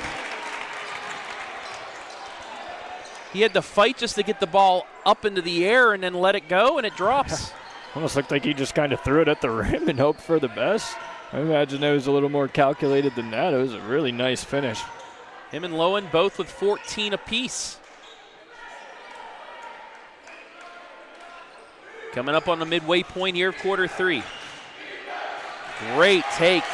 He had to fight just to get the ball up into the air and then let it go, and it drops. Almost looked like he just kind of threw it at the rim and hoped for the best. I imagine it was a little more calculated than that. It was a really nice finish. Him and Lowen both with 14 apiece. Coming up on the midway point here of quarter 3. Great take.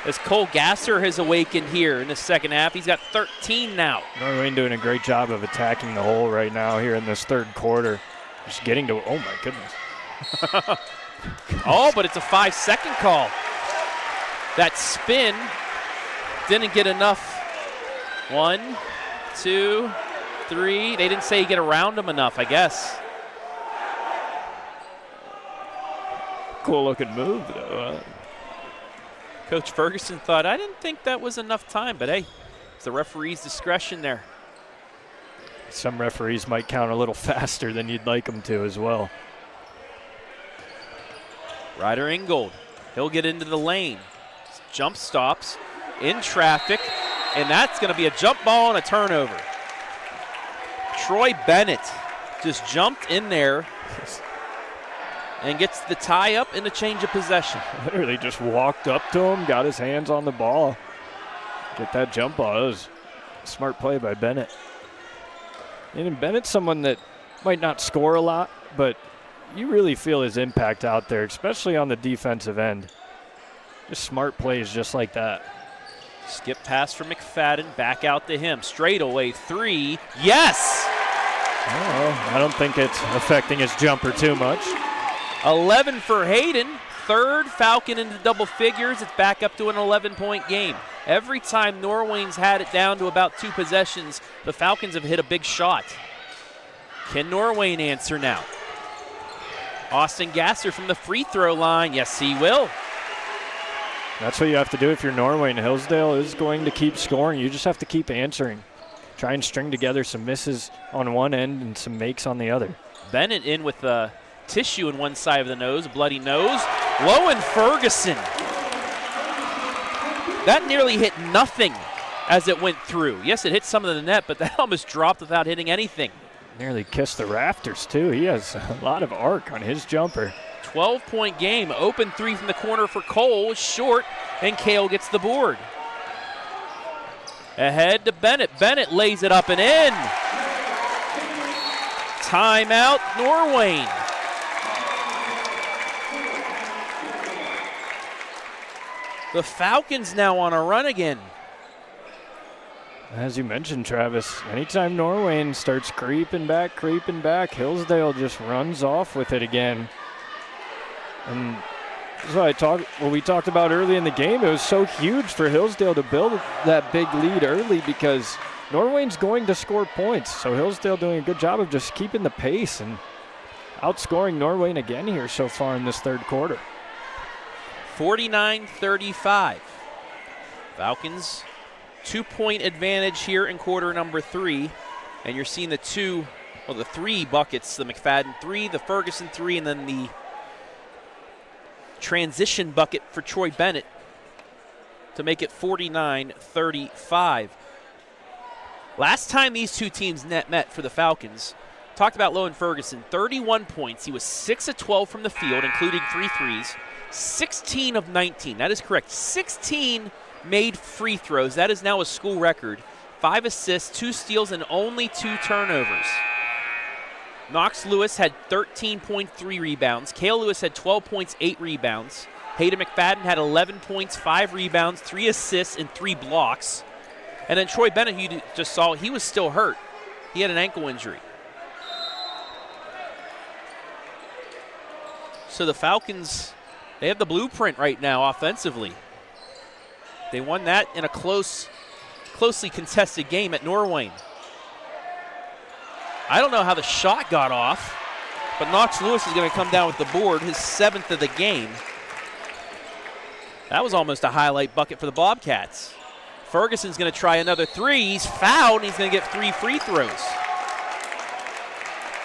As Cole Gasser has awakened here in the second half. He's got 13 now. Norwayne doing a great job of attacking the hole right now here in this third quarter. Just getting to, oh my goodness. Oh, but it's a 5-second call. That spin didn't get enough. 1, 2, 3. They didn't say get around him enough, I guess. Cool looking move, though. Coach Ferguson thought, I didn't think that was enough time, but hey, it's the referee's discretion there. Some referees might count a little faster than you'd like them to as well. Ryder Ingold, he'll get into the lane. Jump stops in traffic, and that's going to be a jump ball and a turnover. Troy Bennett just jumped in there and gets the tie up and the change of possession. Literally just walked up to him, got his hands on the ball. Get that jump ball. That was a smart play by Bennett. And Bennett's someone that might not score a lot, but you really feel his impact out there, especially on the defensive end. Just smart plays just like that. Skip pass from McFadden, back out to him. Straightaway three. Yes! Oh, I don't think it's affecting his jumper too much. 11 for Hayden. Third Falcon into double figures. It's back up to an 11-point game. Every time Norwayne's had it down to about 2 possessions, the Falcons have hit a big shot. Can Norwayne answer now? Austin Gasser from the free throw line. Yes, he will. That's what you have to do if you're Norwayne. Hillsdale is going to keep scoring. You just have to keep answering. Try and string together some misses on one end and some makes on the other. Bennett in with the tissue in one side of the nose, bloody nose. Lowen Ferguson. That nearly hit nothing as it went through. Yes, it hit some of the net, but that almost dropped without hitting anything. Nearly kissed the rafters, too. He has a lot of arc on his jumper. 12-point game. Open three from the corner for Cole. Short, and Kale gets the board. Ahead to Bennett. Bennett lays it up and in. Timeout, Norwayne. The Falcons now on a run again. As you mentioned, Travis, anytime Norwayne starts creeping back, Hillsdale just runs off with it again. And this is what we talked about early in the game. It was so huge for Hillsdale to build that big lead early because Norwayne's going to score points. So Hillsdale doing a good job of just keeping the pace and outscoring Norwayne again here so far in this third quarter. 49-35. Falcons 2-point advantage here in quarter number 3. And you're seeing the 3 buckets, the McFadden 3, the Ferguson 3, and then the transition bucket for Troy Bennett to make it 49-35. Last time these two teams met for the Falcons, talked about Lowen Ferguson, 31 points. He was 6 of 12 from the field, including 3 threes, 16 of 19. That is correct. 16 made free throws. That is now a school record. 5 assists, 2 steals, and only 2 turnovers. Knox Lewis had 13.3 rebounds. Kale Lewis had 12 points, 8 rebounds. Hayden McFadden had 11 points, 5 rebounds, 3 assists, and 3 blocks. And then Troy Bennett, who you just saw, he was still hurt. He had an ankle injury. So the Falcons, they have the blueprint right now offensively. They won that in a closely contested game at Norwayne. I don't know how the shot got off, but Knox Lewis is going to come down with the board, his 7th of the game. That was almost a highlight bucket for the Bobcats. Ferguson's going to try another 3. He's fouled, and he's going to get 3 free throws.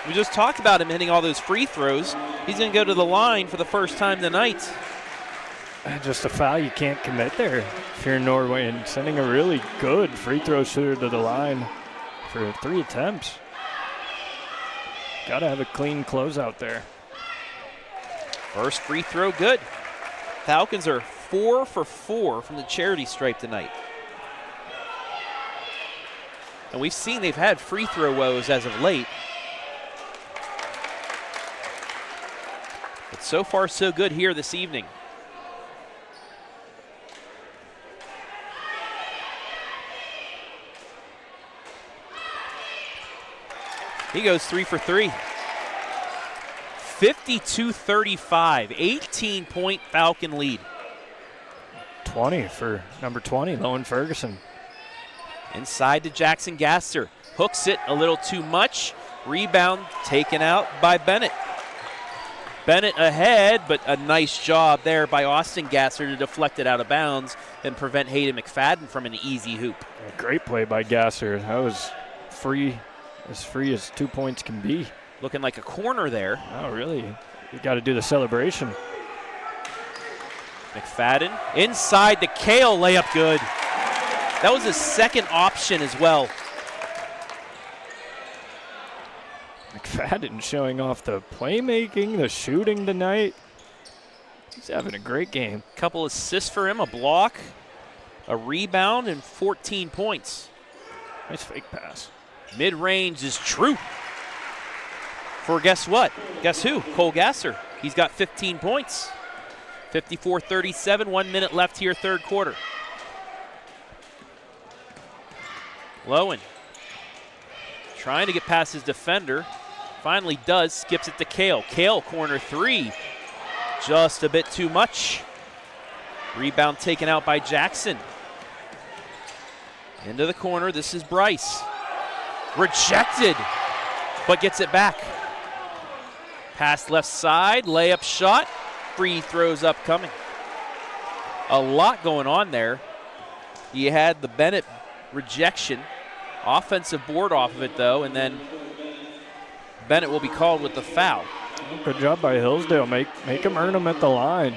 We just talked about him hitting all those free throws. He's going to go to the line for the first time tonight. Just a foul you can't commit there if you're in Norway, and sending a really good free throw shooter to the line for 3 attempts. Got to have a clean closeout there. First free throw good. Falcons are 4 for 4 from the charity stripe tonight. And we've seen they've had free throw woes as of late. But so far so good here this evening. He goes 3 for 3. 52-35, 18-point Falcon lead. 20 for number 20, Lowen Ferguson. Inside to Jackson Gasser. Hooks it a little too much. Rebound taken out by Bennett. Bennett ahead, but a nice job there by Austin Gasser to deflect it out of bounds and prevent Hayden McFadden from an easy hoop. A great play by Gasser. That was free as 2 points can be. Looking like a corner there. Oh, really? You got to do the celebration. McFadden inside the Kale layup, good. That was his second option as well. McFadden showing off the playmaking, the shooting tonight. He's having a great game. Couple assists for him, a block, a rebound, and 14 points. Nice fake pass. Mid-range is true. For guess what? Guess who? Cole Gasser. He's got 15 points. 54-37, 1 minute left here, third quarter. Lowen trying to get past his defender. Finally does, skips it to Kale. Kale, corner three. Just a bit too much. Rebound taken out by Jackson. Into the corner, this is Bryce. Rejected, but gets it back. Pass left side, layup shot. Free throws upcoming. A lot going on there. You had the Bennett rejection. Offensive board off of it, though, and then Bennett will be called with the foul. Good job by Hillsdale. Make him earn them at the line.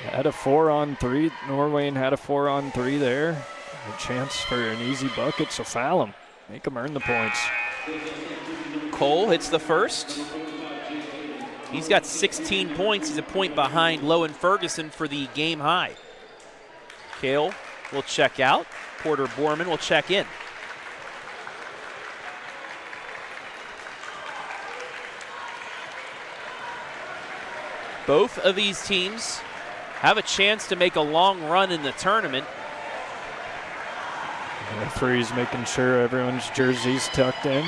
Had a 4-on-3. Norwayne had a 4-on-3 there. A chance for an easy bucket, so foul him. Make him earn the points. Cole hits the first. He's got 16 points. He's a point behind Lowen Ferguson for the game high. Kale will check out. Porter Borman will check in. Both of these teams have a chance to make a long run in the tournament. The referee's making sure everyone's jersey's tucked in.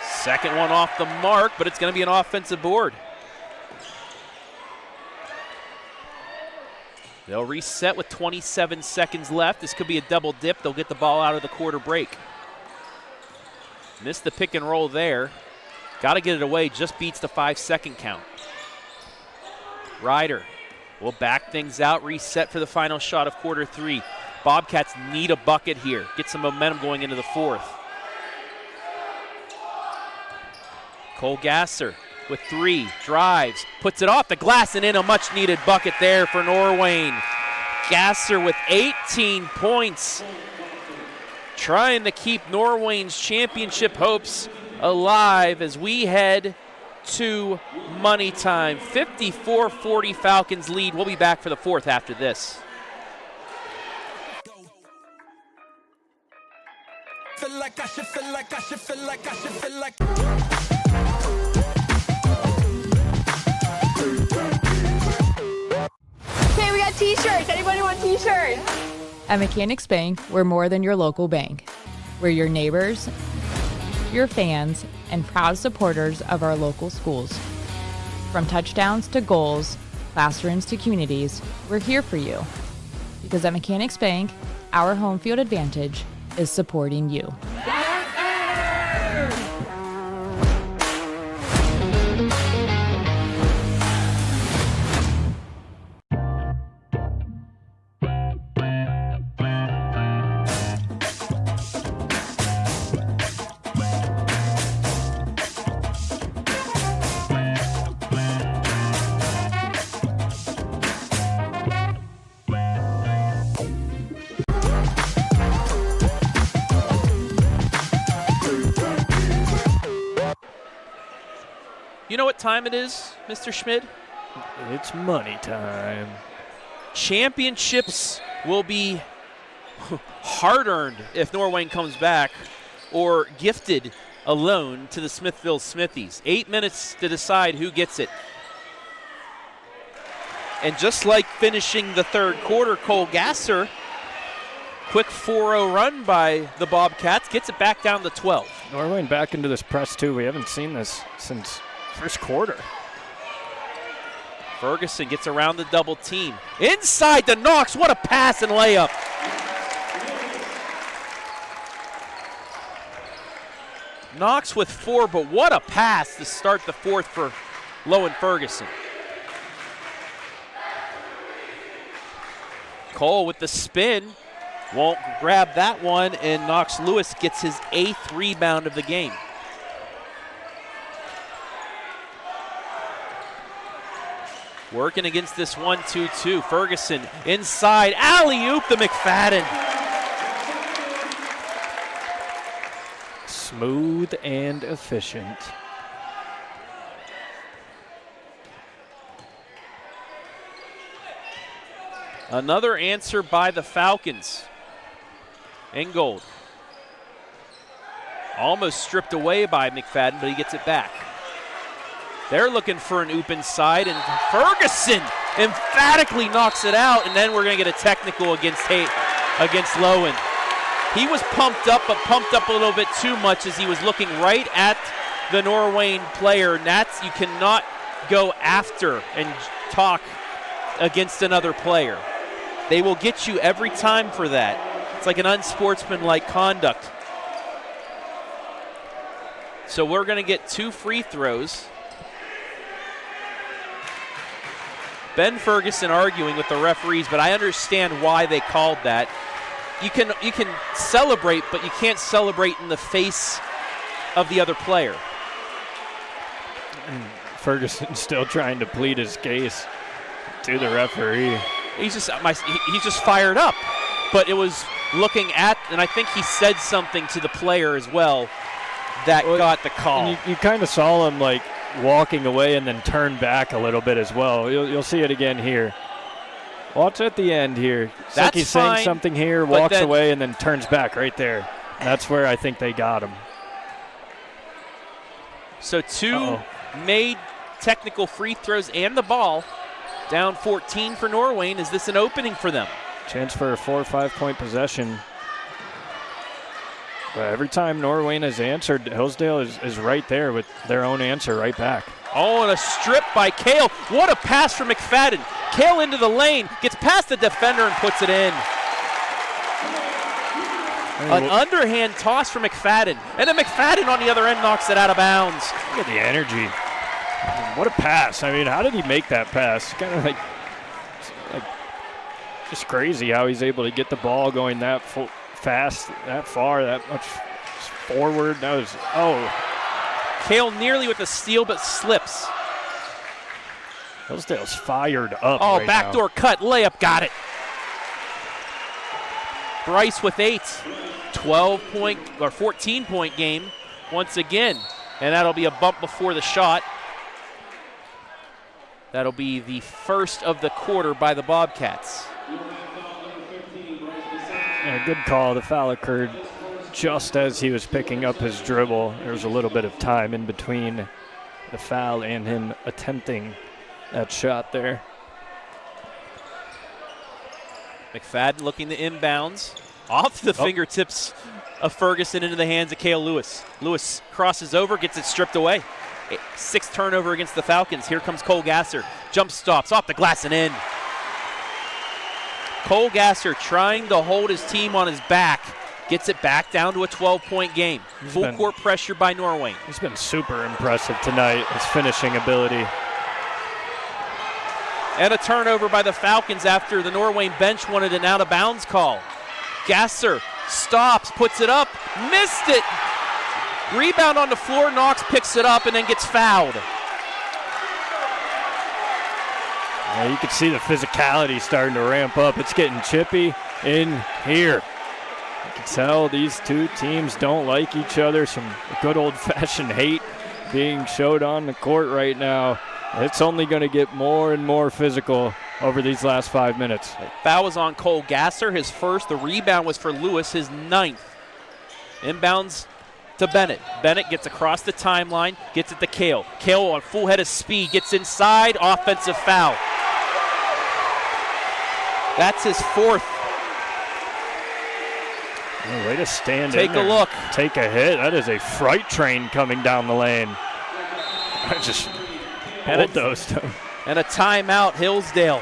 Second one off the mark, but it's going to be an offensive board. They'll reset with 27 seconds left. This could be a double dip. They'll get the ball out of the quarter break. Missed the pick and roll there. Got to get it away, just beats the 5-second count. Ryder will back things out, reset for the final shot of quarter three. Bobcats need a bucket here. Get some momentum going into the fourth. Cole Gasser with three, drives, puts it off the glass and in, a much needed bucket there for Norwayne. Gasser with 18 points. Trying to keep Norwayne's championship hopes alive as we head to money time. 54-40 Falcons lead. We'll be back for the fourth after this. Feel like I should feel like I should feel like I should feel like. Okay, we got t-shirts. Anybody want t-shirts? At Mechanics Bank, we're more than your local bank. We're your neighbors, your fans, and proud supporters of our local schools. From touchdowns to goals, classrooms to communities, we're here for you. Because at Mechanics Bank, our home field advantage is supporting you. You know what time it is, Mr. Schmid? It's money time. Championships will be hard-earned if Norwayne comes back, or gifted a loan to the Smithville Smithies. 8 minutes to decide who gets it. And just like finishing the third quarter, Cole Gasser, quick 4-0 run by the Bobcats, gets it back down to 12. Norwayne back into this press, too. We haven't seen this since first quarter. Ferguson gets around the double team. Inside to Knox. What a pass and layup. Knox with 4, but what a pass to start the fourth for Lowen Ferguson. Cole with the spin. Won't grab that one, and Knox Lewis gets his 8th rebound of the game. Working against this 1-2-2. Ferguson inside, alley-oop to McFadden. Smooth and efficient. Another answer by the Falcons. Ingold. Almost stripped away by McFadden, but he gets it back. They're looking for an oop inside, and Ferguson emphatically knocks it out, and then we're going to get a technical against Lowen. He was pumped up, but pumped up a little bit too much as he was looking right at the Norwayne player, and that's, you cannot go after and talk against another player. They will get you every time for that. It's like an unsportsmanlike conduct. So we're going to get 2 free throws. Ben Ferguson arguing with the referees, but I understand why they called that. You can celebrate, but you can't celebrate in the face of the other player. And Ferguson's still trying to plead his case to the referee. He's just fired up, but it was looking at, and I think he said something to the player as well that got the call. You kind of saw him like walking away and then turn back a little bit as well. You'll see it again here. Watch at the end here. It's like he's saying something here, walks away, and then turns back right there. That's where I think they got him. So 2 made technical free throws and the ball. Down 14 for Norwayne. Is this an opening for them? Chance for a 4 or 5 point possession. But every time Norwayne has answered, Hillsdale is right there with their own answer right back. Oh, and a strip by Kale. What a pass from McFadden. Kale into the lane, gets past the defender and puts it in. An underhand toss from McFadden. And then McFadden on the other end knocks it out of bounds. Look at the energy. What a pass. I mean, how did he make that pass? Kind of like just crazy how he's able to get the ball going that fast, that far, that much forward. That was, Kale nearly with a steal, but slips. Hillsdale's fired up. Oh, right backdoor cut, layup, got it. Bryce with 8. 12-point or 14-point game once again. And that'll be a bump before the shot. That'll be the first of the quarter by the Bobcats. Yeah, good call. The foul occurred just as he was picking up his dribble. There was a little bit of time in between the foul and him attempting that shot there. McFadden looking to inbounds. Off the fingertips of Ferguson into the hands of Cale Lewis. Lewis crosses over, gets it stripped away. 6th turnover against the Falcons. Here comes Cole Gasser. Jump stops off the glass and in. Cole Gasser trying to hold his team on his back. Gets it back down to a 12-point game. Full court pressure by Norwayne. He's been super impressive tonight, his finishing ability. And a turnover by the Falcons after the Norwayne bench wanted an out-of-bounds call. Gasser stops, puts it up, missed it. Rebound on the floor, Knox picks it up and then gets fouled. Yeah, you can see the physicality starting to ramp up. It's getting chippy in here. You can tell these two teams don't like each other. Some good old-fashioned hate being showed on the court right now. It's only going to get more and more physical over these last 5 minutes. Foul was on Cole Gasser, his first. The rebound was for Lewis, his 9th. Inbounds to Bennett. Bennett gets across the timeline, gets it to Kale. Kale on full head of speed, gets inside, offensive foul. That's his 4th. Oh, way to stand Take in there. a look. Take a hit. That is a freight train coming down the lane. I just bulldozed him. And a timeout, Hillsdale.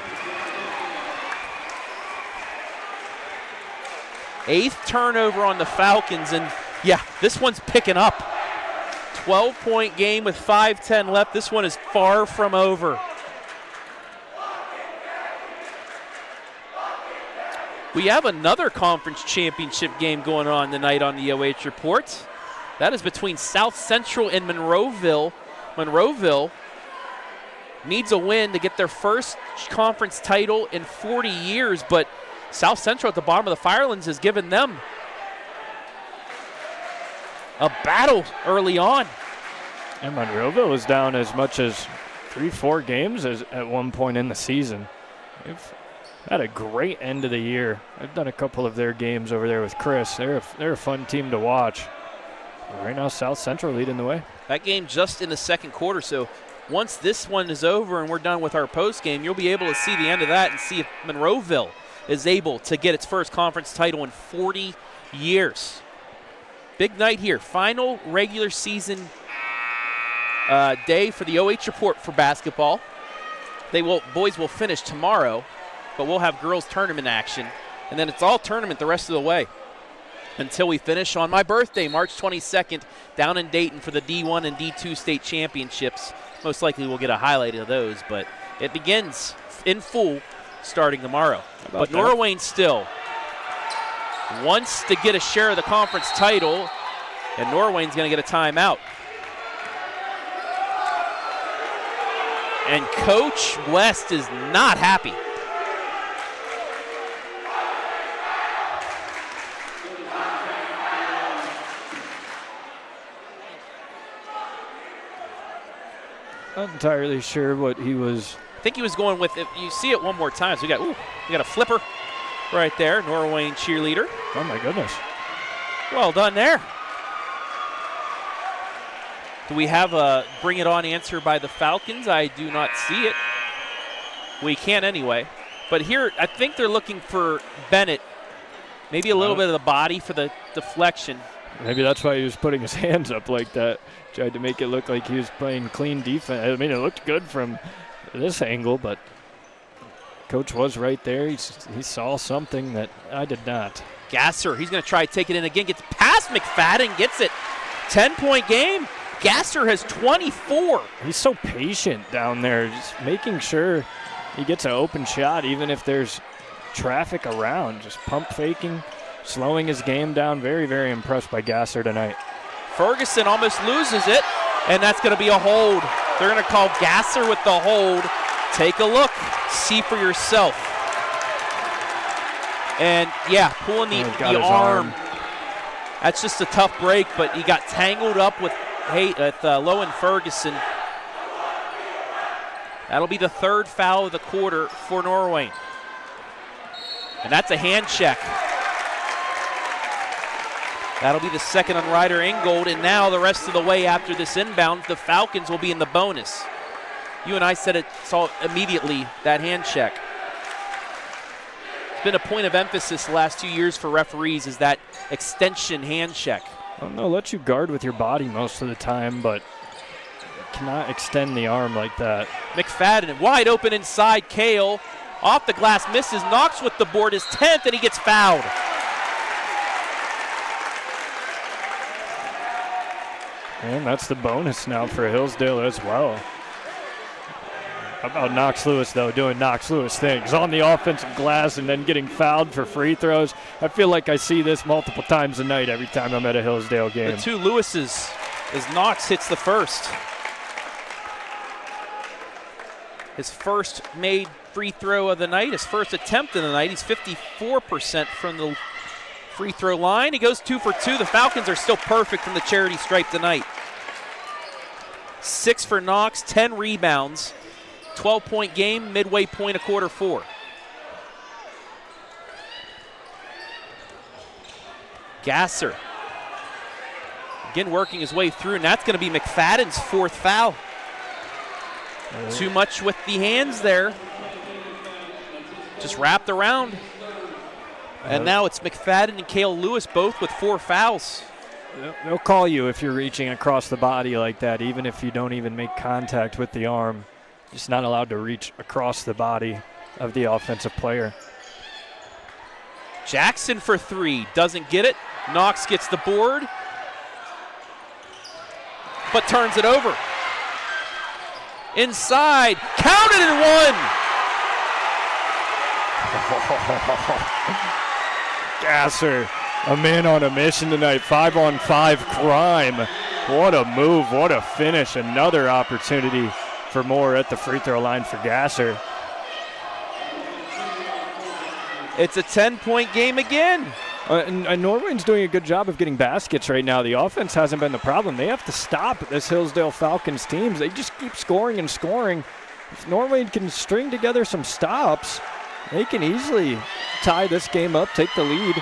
8th turnover on the Falcons, and yeah, this one's picking up. 12-point game with 5:10 left. This one is far from over. We have another conference championship game going on tonight on the OH Report. That is between South Central and Monroeville. Monroeville needs a win to get their first conference title in 40 years, but South Central at the bottom of the Firelands has given them a battle early on. And Monroeville was down as much as 3-4 games at one point in the season. They've had a great end of the year. I've done a couple of their games over there with Chris. They're a fun team to watch. Right now, South Central leading the way. That game just in the second quarter, so once this one is over and we're done with our post game, you'll be able to see the end of that and see if Monroeville is able to get its first conference title in 40 years. Big night here. Final regular season day for the OH report for basketball. Boys will finish tomorrow, but we'll have girls tournament action, and then it's all tournament the rest of the way until we finish on my birthday, March 22nd, down in Dayton for the D1 and D2 state championships. Most likely we'll get a highlight of those, but it begins in full starting tomorrow. But Norwayne still wants to get a share of the conference title, and Norwayne's going to get a timeout. And Coach West is not happy. Not entirely sure what he was. I think he was going with, if you see it one more time, so we got a flipper right there, Norwayne cheerleader. Oh my goodness. Well done there. Do we have a bring it on answer by the Falcons? I do not see it. We can anyway. But here, I think they're looking for Bennett. Maybe a little bit of the body for the deflection. Maybe that's why he was putting his hands up like that. Tried to make it look like he was playing clean defense. I mean, it looked good from this angle, but Coach was right there. He saw something that I did not. Gasser, he's going to try to take it in again. Gets past McFadden, gets it. 10-point game. Gasser has 24. He's so patient down there, just making sure he gets an open shot, even if there's traffic around. Just pump faking, slowing his game down. Very, very impressed by Gasser tonight. Ferguson almost loses it, and that's going to be a hold. They're going to call Gasser with the hold. Take a look. See for yourself. And, yeah, pulling the arm. That's just a tough break, but he got tangled up with Lowen Ferguson. That'll be the third foul of the quarter for Norwayne. And that's a hand check. That'll be the second on Ryder Ingold, and now the rest of the way after this inbound, the Falcons will be in the bonus. You and I saw immediately that hand check. It's been a point of emphasis the last 2 years for referees is that extension hand check. I don't know, let you guard with your body most of the time, but you cannot extend the arm like that. McFadden wide open inside. Kale off the glass, misses. Knox with the board, his 10th, and he gets fouled. And that's the bonus now for Hillsdale as well. How about Knox Lewis, though, doing Knox Lewis things on the offensive glass and then getting fouled for free throws? I feel like I see this multiple times a night every time I'm at a Hillsdale game. The two Lewises as Knox hits the first. His first made free throw of the night, his first attempt of the night. He's 54% from the free throw line. He goes 2 for 2. The Falcons are still perfect from the charity stripe tonight. 6 for Knox, 10 rebounds. 12-point game, midway point of quarter 4. Gasser. Again working his way through, and that's going to be McFadden's 4th foul. Too much with the hands there. Just wrapped around. And now it's McFadden and Cale Lewis both with 4 fouls. They'll call you if you're reaching across the body like that, even if you don't even make contact with the arm. Just not allowed to reach across the body of the offensive player. Jackson for 3, doesn't get it. Knox gets the board, but turns it over. Inside, counted and one. Gasser, a man on a mission tonight. 5-on-5 crime. What a move, what a finish. Another opportunity for more at the free throw line for Gasser. It's a 10-point game again. And Norwayne's doing a good job of getting baskets right now. The offense hasn't been the problem. They have to stop this Hillsdale Falcons teams. They just keep scoring and scoring. If Norwayne can string together some stops, they can easily tie this game up, take the lead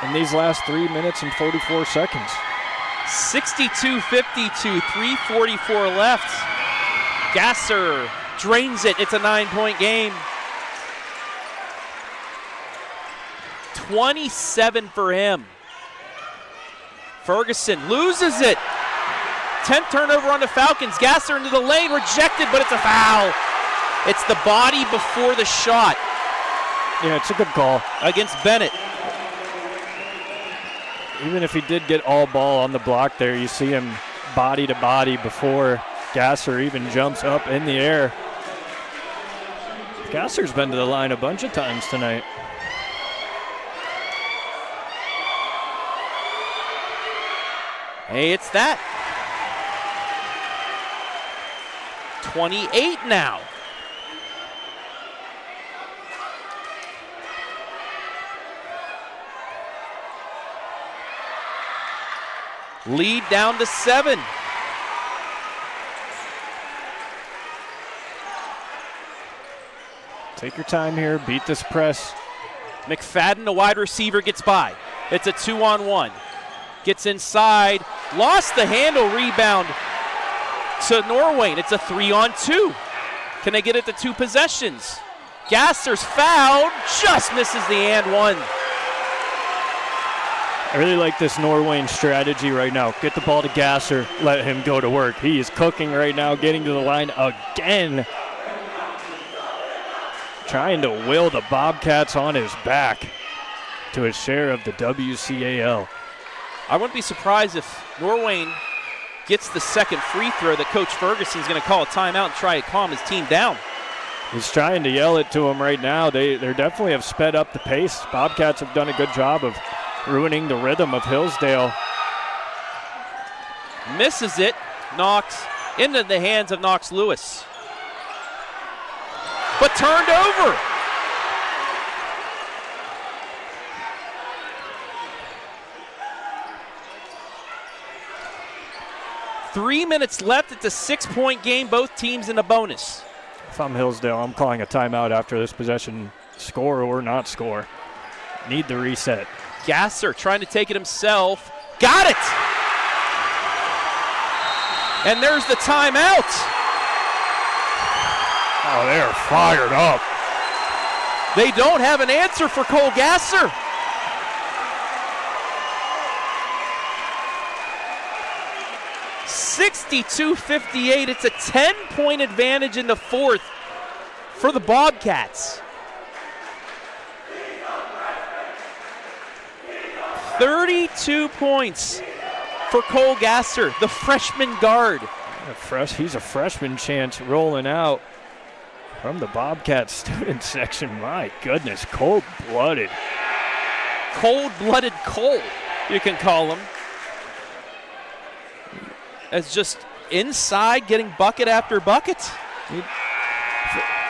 in these last 3 minutes and 44 seconds. 62-52, 3:44 left. Gasser drains it. It's a 9-point game. 27 for him. Ferguson loses it. 10th turnover on the Falcons. Gasser into the lane, rejected, but it's a foul. It's the body before the shot. Yeah, it's a good call. Against Bennett. Even if he did get all ball on the block there, you see him body to body before Gasser even jumps up in the air. Gasser's been to the line a bunch of times tonight. Hey, it's that. 28 now. Lead down to 7. Take your time here, beat this press. McFadden, the wide receiver, gets by. It's a 2-on-1. Gets inside, lost the handle, rebound to Norwayne. It's a 3-on-2. Can they get it to 2 possessions? Gasser's fouled, just misses the and one. I really like this Norwayne strategy right now. Get the ball to Gasser, let him go to work. He is cooking right now, getting to the line again. Trying to will the Bobcats on his back to his share of the WCAL. I wouldn't be surprised if Norwayne gets the second free throw that Coach Ferguson's going to call a timeout and try to calm his team down. He's trying to yell it to him right now. They definitely have sped up the pace. Bobcats have done a good job of ruining the rhythm of Hillsdale. Misses it. Knox into the hands of Knox Lewis. But turned over. Three minutes left. It's a 6-point game. Both teams in a bonus. If I'm Hillsdale, I'm calling a timeout after this possession. Score or not score. Need the reset. Gasser trying to take it himself. Got it! And there's the timeout. Oh, they are fired up. They don't have an answer for Cole Gasser. (62-58). It's a 10-point advantage in the fourth for the Bobcats. 32 points for Cole Gasser, the freshman guard. He's a freshman chance rolling out from the Bobcat student section. My goodness, cold-blooded. Cold-blooded Cole, you can call him. As just inside getting bucket after bucket.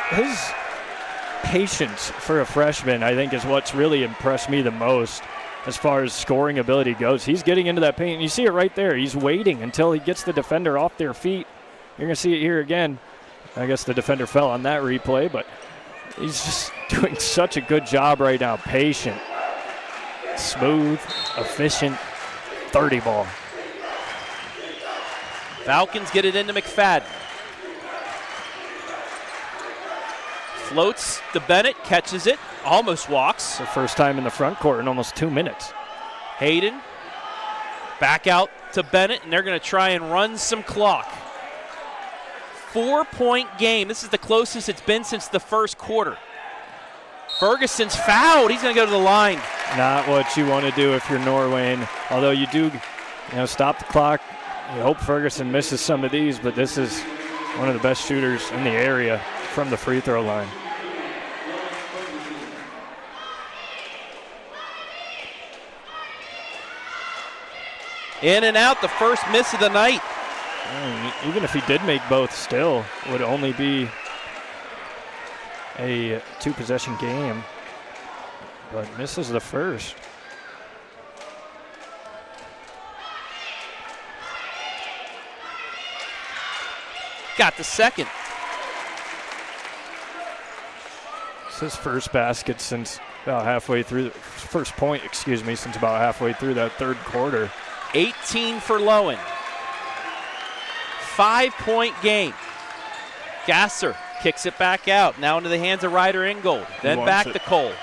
His patience for a freshman, I think, is what's really impressed me the most as far as scoring ability goes. He's getting into that paint. You see it right there. He's waiting until he gets the defender off their feet. You're going to see it here again. I guess the defender fell on that replay, but he's just doing such a good job right now. Patient, smooth, efficient, 30 ball. Falcons get it into McFadden. Floats to Bennett, catches it, almost walks. The first time in the front court in almost 2 minutes. Hayden back out to Bennett, and they're going to try and run some clock. 4-point game. This is the closest it's been since the first quarter. Ferguson's fouled. He's going to go to the line. Not what you want to do if you're Norwayne. Although you do, stop the clock. You hope Ferguson misses some of these, but this is one of the best shooters in the area from the free throw line. In and out, the first miss of the night. Even if he did make both, still would only be a 2-possession game. But misses the first. got the second. It's his first basket since about halfway through, first point, since about halfway through that third quarter. 18 for Lowen. 5-point game. Gasser kicks it back out. Now into the hands of Ryder Ingold. Then back to Cole.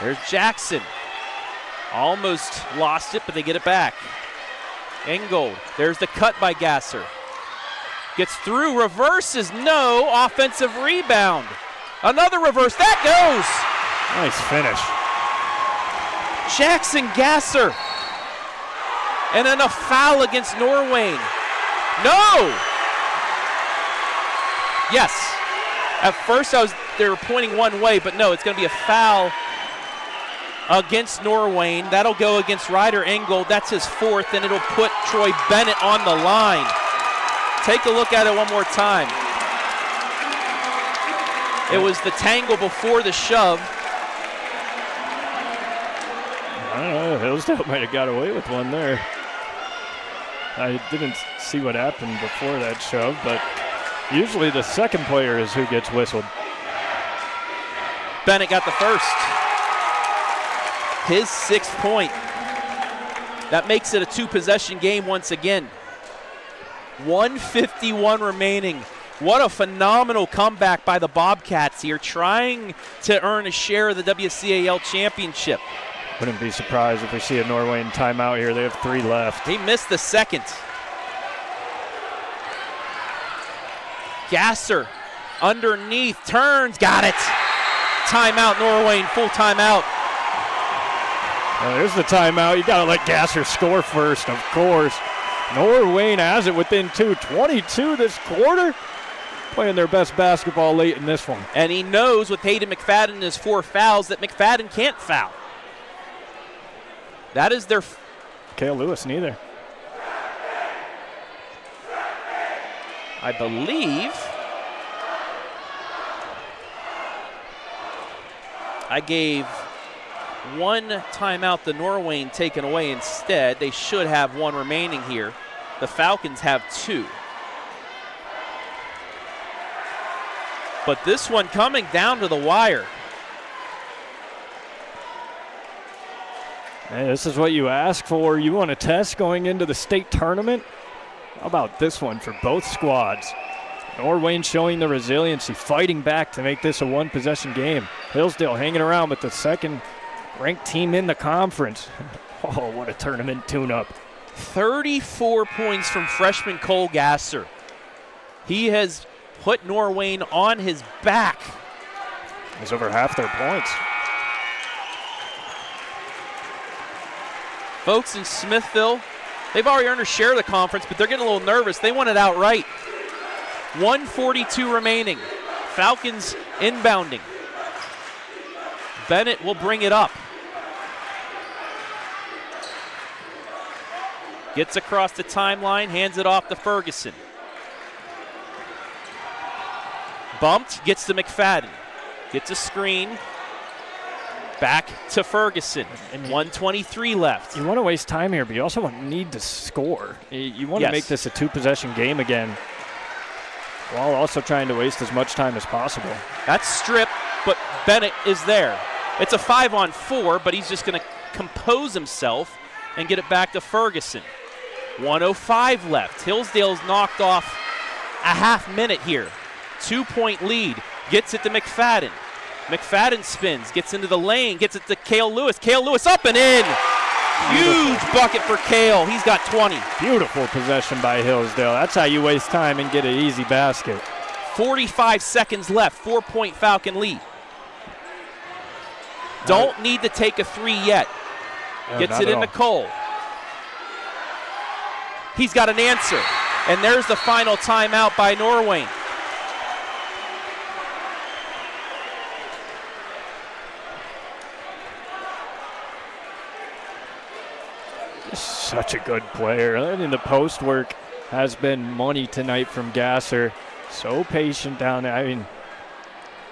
There's Jackson. Almost lost it, but they get it back. Ingold. There's the cut by Gasser. Gets through, reverses, no. Offensive rebound. Another reverse. That goes. Nice finish. Jackson Gasser. And then a foul against Norwayne. No. Yes. At first they were pointing one way, but no, it's going to be a foul against Norwayne. That'll go against Ryder Ingold. That's his fourth, and it'll put Troy Bennett on the line. Take a look at it one more time. It was the tangle before the shove. I don't know, Hillsdale might have got away with one there. I didn't see what happened before that shove, but usually the second player is who gets whistled. Bennett got the first. His 6th point. That makes it a 2-possession game once again. 1:51 remaining. What a phenomenal comeback by the Bobcats here, trying to earn a share of the WCAL championship. Wouldn't be surprised if we see a Norwayne timeout here. They have 3 left. He missed the second. Gasser underneath, turns, got it. Timeout, Norwayne, full timeout. There's the timeout. You got to let Gasser score first, of course. Norwayne has it within 2. 22 this quarter. Playing their best basketball late in this one. And he knows with Hayden McFadden and his 4 fouls that McFadden can't foul. That is their... Cale Lewis neither. I believe I gave one timeout to Norwayne taken away instead. They should have 1 remaining here. The Falcons have 2. But this one coming down to the wire. Hey, this is what you ask for. You want a test going into the state tournament? How about this one for both squads? Norwayne showing the resiliency, fighting back to make this a 1-possession game. Hillsdale hanging around with the second-ranked team in the conference. Oh, what a tournament tune-up. 34 points from freshman Cole Gasser. He has put Norwayne on his back. He's over half their points. Folks in Smithville, they've already earned a share of the conference, but they're getting a little nervous. They want it outright. 1:42 remaining. Falcons inbounding. Bennett will bring it up. Gets across the timeline, hands it off to Ferguson. Bumped, gets to McFadden. Gets a screen. Back to Ferguson. And 1:23 left. You want to waste time here, but you also need to score. You want to make this a 2-possession game again, while also trying to waste as much time as possible. That's stripped, but Bennett is there. It's a 5-on-4, but he's just going to compose himself and get it back to Ferguson. 1:05 left. Hillsdale's knocked off a half minute here. 2-point lead. Gets it to McFadden. McFadden spins, gets into the lane, gets it to Cale Lewis. Cale Lewis up and in. Huge bucket for Cale. He's got 20. Beautiful possession by Hillsdale. That's how you waste time and get an easy basket. 45 seconds left. 4-point Falcon lead. Don't need to take a 3 yet. Gets it into Cole. He's got an answer. And there's the final timeout by Norwayne. Such a good player. And the post work has been money tonight from Gasser. So patient down there. I mean,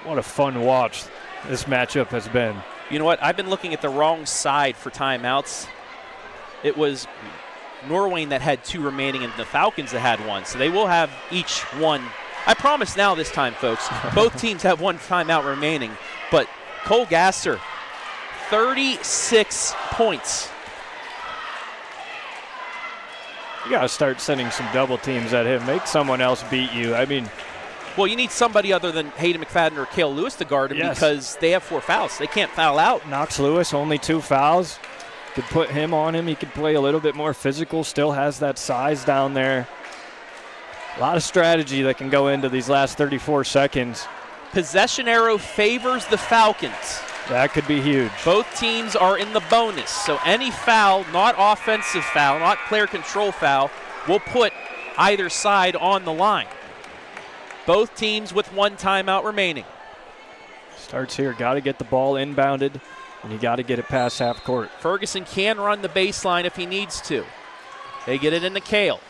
what a fun watch this matchup has been. You know what? I've been looking at the wrong side for timeouts. It was Norwayne that had 2 remaining and the Falcons that had 1. So they will have each one. I promise now this time, folks, both teams have 1 timeout remaining. But Cole Gasser, 36 points. You got to start sending some double teams at him. Make someone else beat you. I mean, well, you need somebody other than Hayden McFadden or Cale Lewis to guard him because they have 4 fouls. They can't foul out. Knox Lewis, only 2 fouls. Could put him on him. He could play a little bit more physical, still has that size down there. A lot of strategy that can go into these last 34 seconds. Possession arrow favors the Falcons. That could be huge. Both teams are in the bonus, so any foul, not offensive foul, not player control foul, will put either side on the line. Both teams with 1 timeout remaining. Starts here, got to get the ball inbounded, and you got to get it past half court. Ferguson can run the baseline if he needs to. They get it into Cale.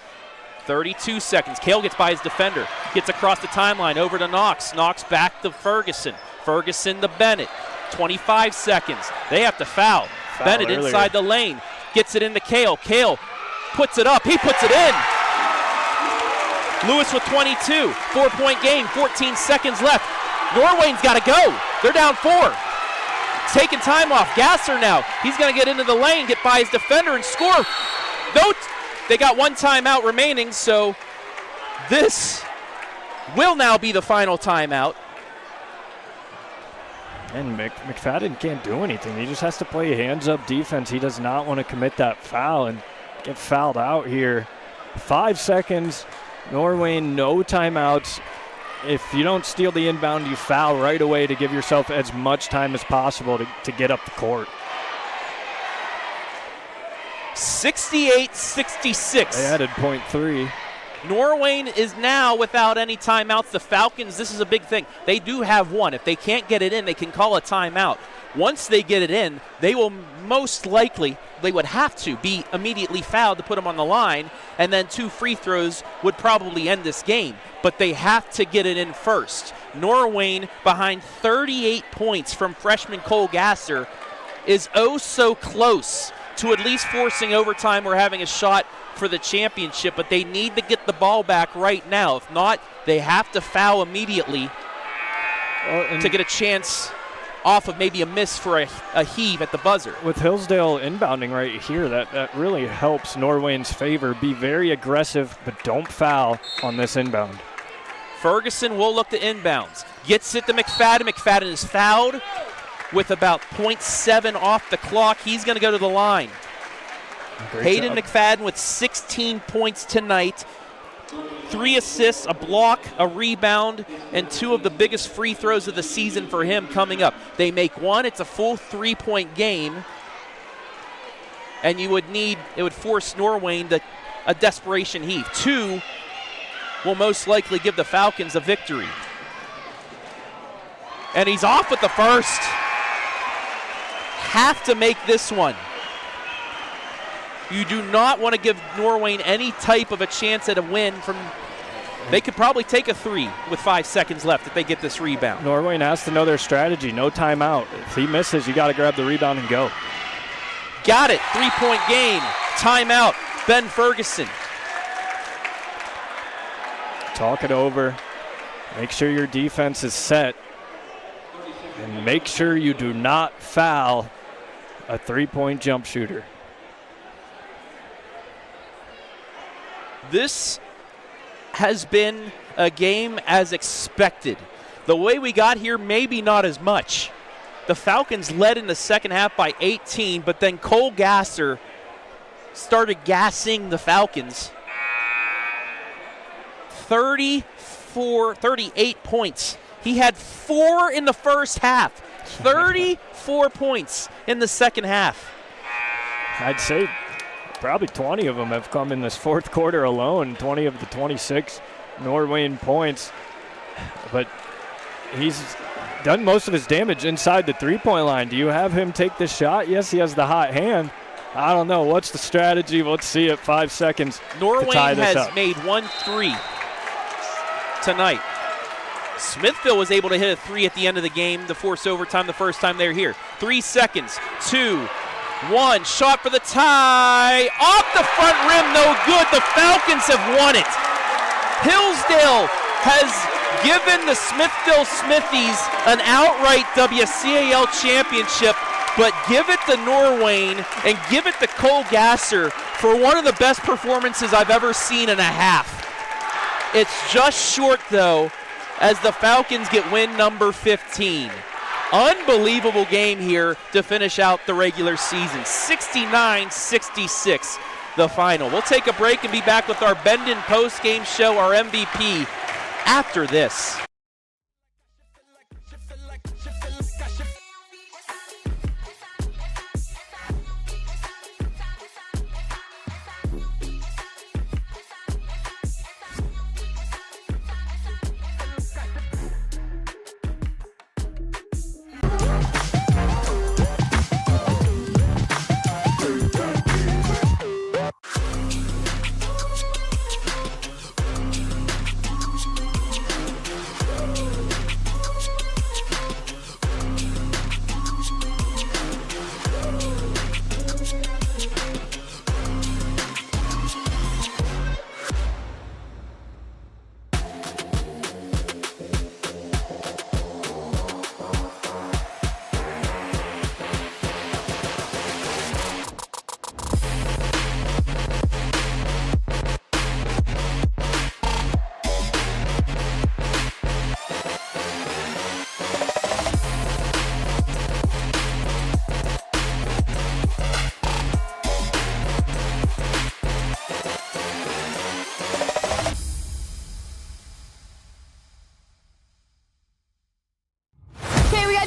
32 seconds. Cale gets by his defender, gets across the timeline over to Knox. Knox back to Ferguson. Ferguson to Bennett. 25 seconds. They have to foul. Bennett earlier. Inside the lane. Gets it into Cale. Cale puts it up. He puts it in. Lewis with 22. 4-point game. 14 seconds left. Norwayne's got to go. They're down 4. Taking time off. Gasser now. He's going to get into the lane, get by his defender, and score. No, they got 1 timeout remaining, so this will now be the final timeout. And McFadden can't do anything. He just has to play hands-up defense. He does not want to commit that foul and get fouled out here. 5 seconds. Norwayne, no timeouts. If you don't steal the inbound, you foul right away to give yourself as much time as possible to get up the court. 68-66. They added .3. Norwayne is now without any timeouts. The Falcons, this is a big thing. They do have 1. If they can't get it in, they can call a timeout. Once they get it in, they will most likely, they would have to be immediately fouled to put them on the line, and then 2 free throws would probably end this game. But they have to get it in first. Norwayne, behind 38 points from freshman Cole Gasser, is oh so close to at least forcing overtime or having a shot for the championship, but they need to get the ball back right now. If not, they have to foul immediately to get a chance off of maybe a miss for a heave at the buzzer. With Hillsdale inbounding right here, that really helps Norwayne's favor. Be very aggressive, but don't foul on this inbound. Ferguson will look to inbounds. Gets it to McFadden. McFadden is fouled with about 0.7 off the clock. He's going to go to the line. Hayden McFadden with 16 points tonight. 3 assists, a block, a rebound, and 2 of the biggest free throws of the season for him coming up. They make 1, it's a full 3-point game. And it would force Norwayne to a desperation heave. 2 will most likely give the Falcons a victory. And he's off with the first. Have to make this one. You do not want to give Norwayne any type of a chance at a win from. They could probably take a 3 with 5 seconds left if they get this rebound. Norwayne has to know their strategy. No timeout. If he misses, you got to grab the rebound and go. Got it. 3-point game. Timeout. Ben Ferguson. Talk it over. Make sure your defense is set. And make sure you do not foul a 3-point jump shooter. This has been a game as expected. The way we got here, maybe not as much. The Falcons led in the second half by 18, but then Cole Gasser started gassing the Falcons. 38 points. He had 4 in the first half. 34 points in the second half. I'd say probably 20 of them have come in this fourth quarter alone, 20 of the 26 Norwayne points. But he's done most of his damage inside the three-point line. Do you have him take this shot? Yes, he has the hot hand. I don't know. What's the strategy? Let's see it. 5 seconds to tie this up. Norwayne has made 1 3 tonight. Smithville was able to hit a 3 at the end of the game to force overtime the first time they were here. 3 seconds. 2. One shot for the tie. Off the front rim, no good. The Falcons have won it. Hillsdale has given the Smithville Smithies an outright WCAL championship, but give it to Norwayne and give it to Cole Gasser for one of the best performances I've ever seen in a half. It's just short, though, as the Falcons get win number 15. Unbelievable game here to finish out the regular season. 69-66, the final. We'll take a break and be back with our Bendon post-game show, our MVP, after this.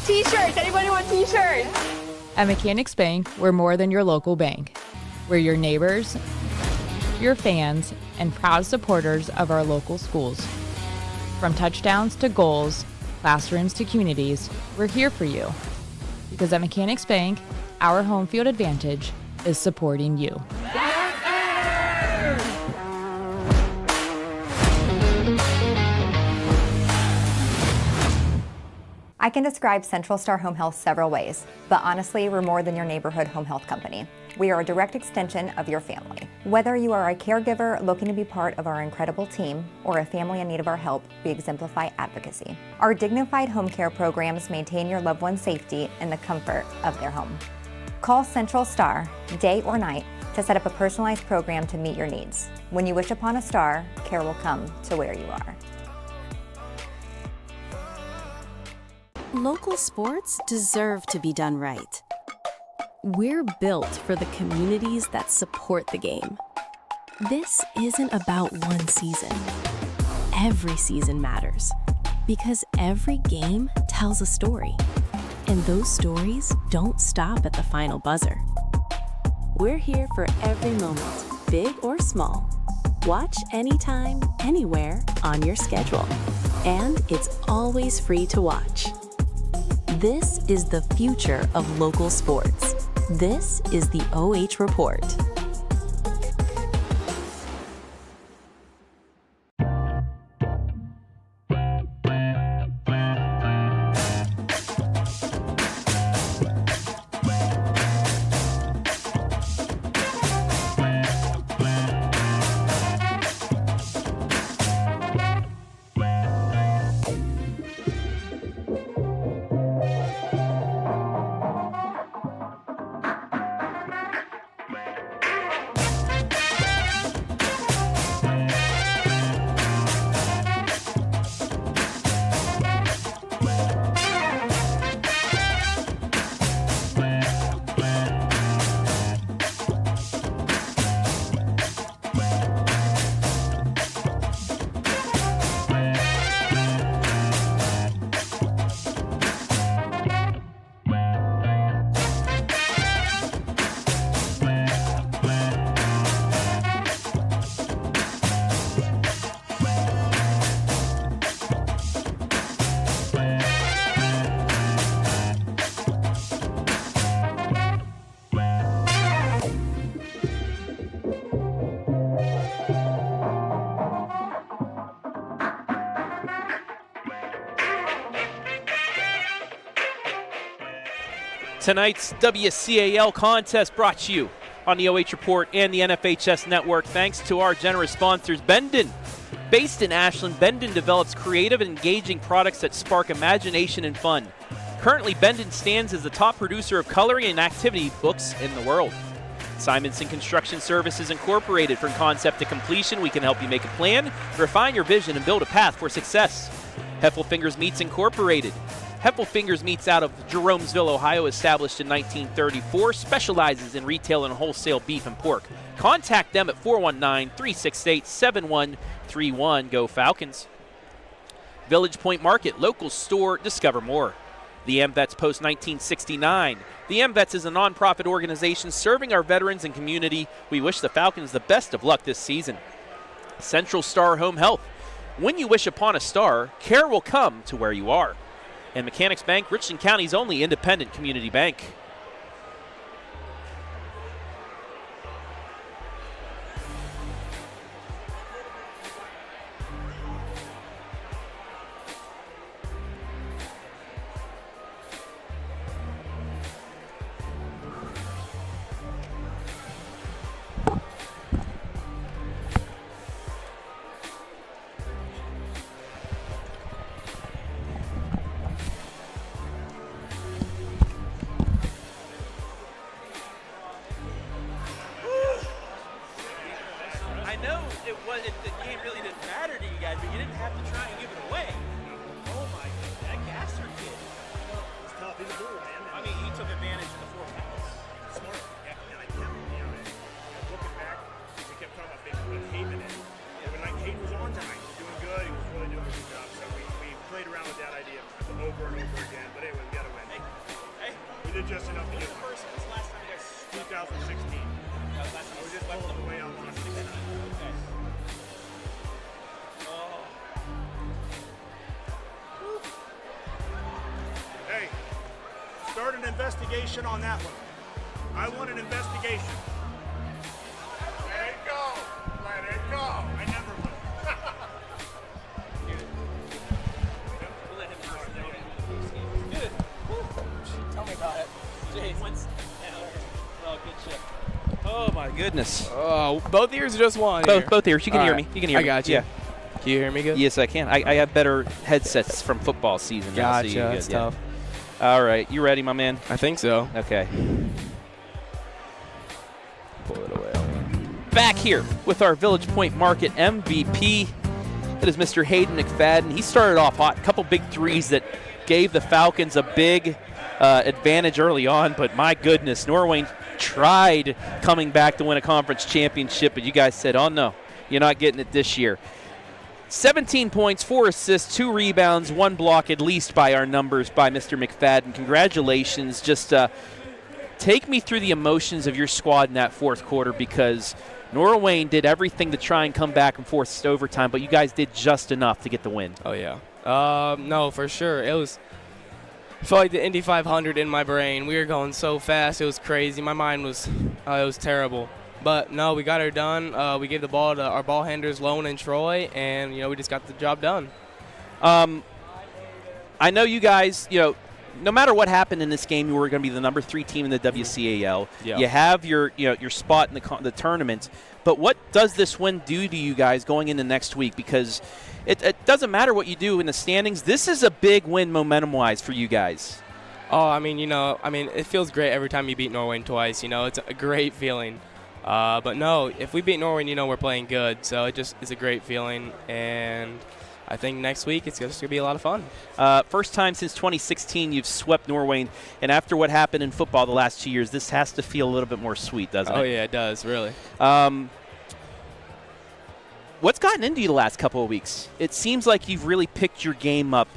T-shirts. Anybody want t-shirts? At Mechanics Bank, we're more than your local bank. We're your neighbors, your fans, and proud supporters of our local schools. From touchdowns to goals, classrooms to communities, we're here for you. Because at Mechanics Bank, our home field advantage is supporting you. I can describe Central Star Home Health several ways, but honestly, we're more than your neighborhood home health company. We are a direct extension of your family. Whether you are a caregiver looking to be part of our incredible team or a family in need of our help, we exemplify advocacy. Our dignified home care programs maintain your loved one's safety in the comfort of their home. Call Central Star, day or night, to set up a personalized program to meet your needs. When you wish upon a star, care will come to where you are. Local sports deserve to be done right. We're built for the communities that support the game. This isn't about one season. Every season matters because every game tells a story, and those stories don't stop at the final buzzer. We're here for every moment, big or small. Watch anytime, anywhere on your schedule, and it's always free to watch. This is the future of local sports. This is the OH Report. Tonight's WCAL contest brought to you on the OH Report and the NFHS Network thanks to our generous sponsors, Bendon. Based in Ashland, Bendon develops creative and engaging products that spark imagination and fun. Currently, Bendon stands as the top producer of coloring and activity books in the world. Simonson Construction Services Incorporated. From concept to completion, we can help you make a plan, refine your vision, and build a path for success. Heffelfingers Meats Incorporated. Heffelfingers Meats out of Jeromesville, Ohio, established in 1934, specializes in retail and wholesale beef and pork. Contact them at 419-368-7131. Go Falcons. Village Point Market, local store, discover more. The AMVETS post 1969. The AMVETS is a nonprofit organization serving our veterans and community. We wish the Falcons the best of luck this season. Central Star Home Health. When you wish upon a star, care will come to where you are. And Mechanics Bank, Richland County's only independent community bank. The game really didn't matter to you guys, but you didn't have to try and give it away. Oh my God, that Gasser kid. He's tough. He's a bull, man. I mean, he took advantage of the 4 fouls. Smart. Yeah, and I kept, looking back, we kept talking about basically Hayden in. When Hayden was on tonight, he was doing good. He was really doing a good job. So we played around with that idea over and over again. But anyway, we got to win. Hey, we did just enough to get it. When's the last time you guys? 2016. I was just left the way I wanted to get it. Okay. Hey, start an investigation on that one. I want an investigation. Let it go. Let it go. I never will. We'll let him first. Good. Tell me about it. Jay, oh, good shit. Oh, my goodness. Oh, both ears or just one? Both ears. You can hear me. You can hear me. I got you. Yeah. Can you hear me good? Yes, I can. I have better headsets from football season. Gotcha. So That's tough. All right. You ready, my man? I think so. Okay. Pull it away. Back here with our Village Point Market MVP. That is Mr. Hayden McFadden. He started off hot. A couple big threes that gave the Falcons a big advantage early on. But my goodness, Norwayne tried coming back to win a conference championship. But you guys said, oh, no, you're not getting it this year. 17 points, 4 assists, 2 rebounds, 1 block at least by our numbers by Mr. McFadden. Congratulations. Just take me through the emotions of your squad in that fourth quarter, because Norwayne did everything to try and come back and force overtime, but you guys did just enough to get the win. Oh, yeah. No, for sure. I felt like the Indy 500 in my brain. We were going so fast. It was crazy. My mind was it was terrible. But, no, we got her done. We gave the ball to our ball handlers, Lone and Troy, and, we just got the job done. I know you guys, no matter what happened in this game, you were going to be the number 3 team in the WCAL. Yeah. You have your spot in the tournament. But what does this win do to you guys going into next week? Because it doesn't matter what you do in the standings. This is a big win momentum-wise for you guys. Oh, it feels great every time you beat Norwayne twice. It's a great feeling. But no, if we beat Norwayne, we're playing good. So it's a great feeling, and I think next week it's just going to be a lot of fun. First time since 2016 you've swept Norwayne, and after what happened in football the last 2 years, this has to feel a little bit more sweet, doesn't it? Oh, yeah, it does, really. What's gotten into you the last couple of weeks? It seems like you've really picked your game up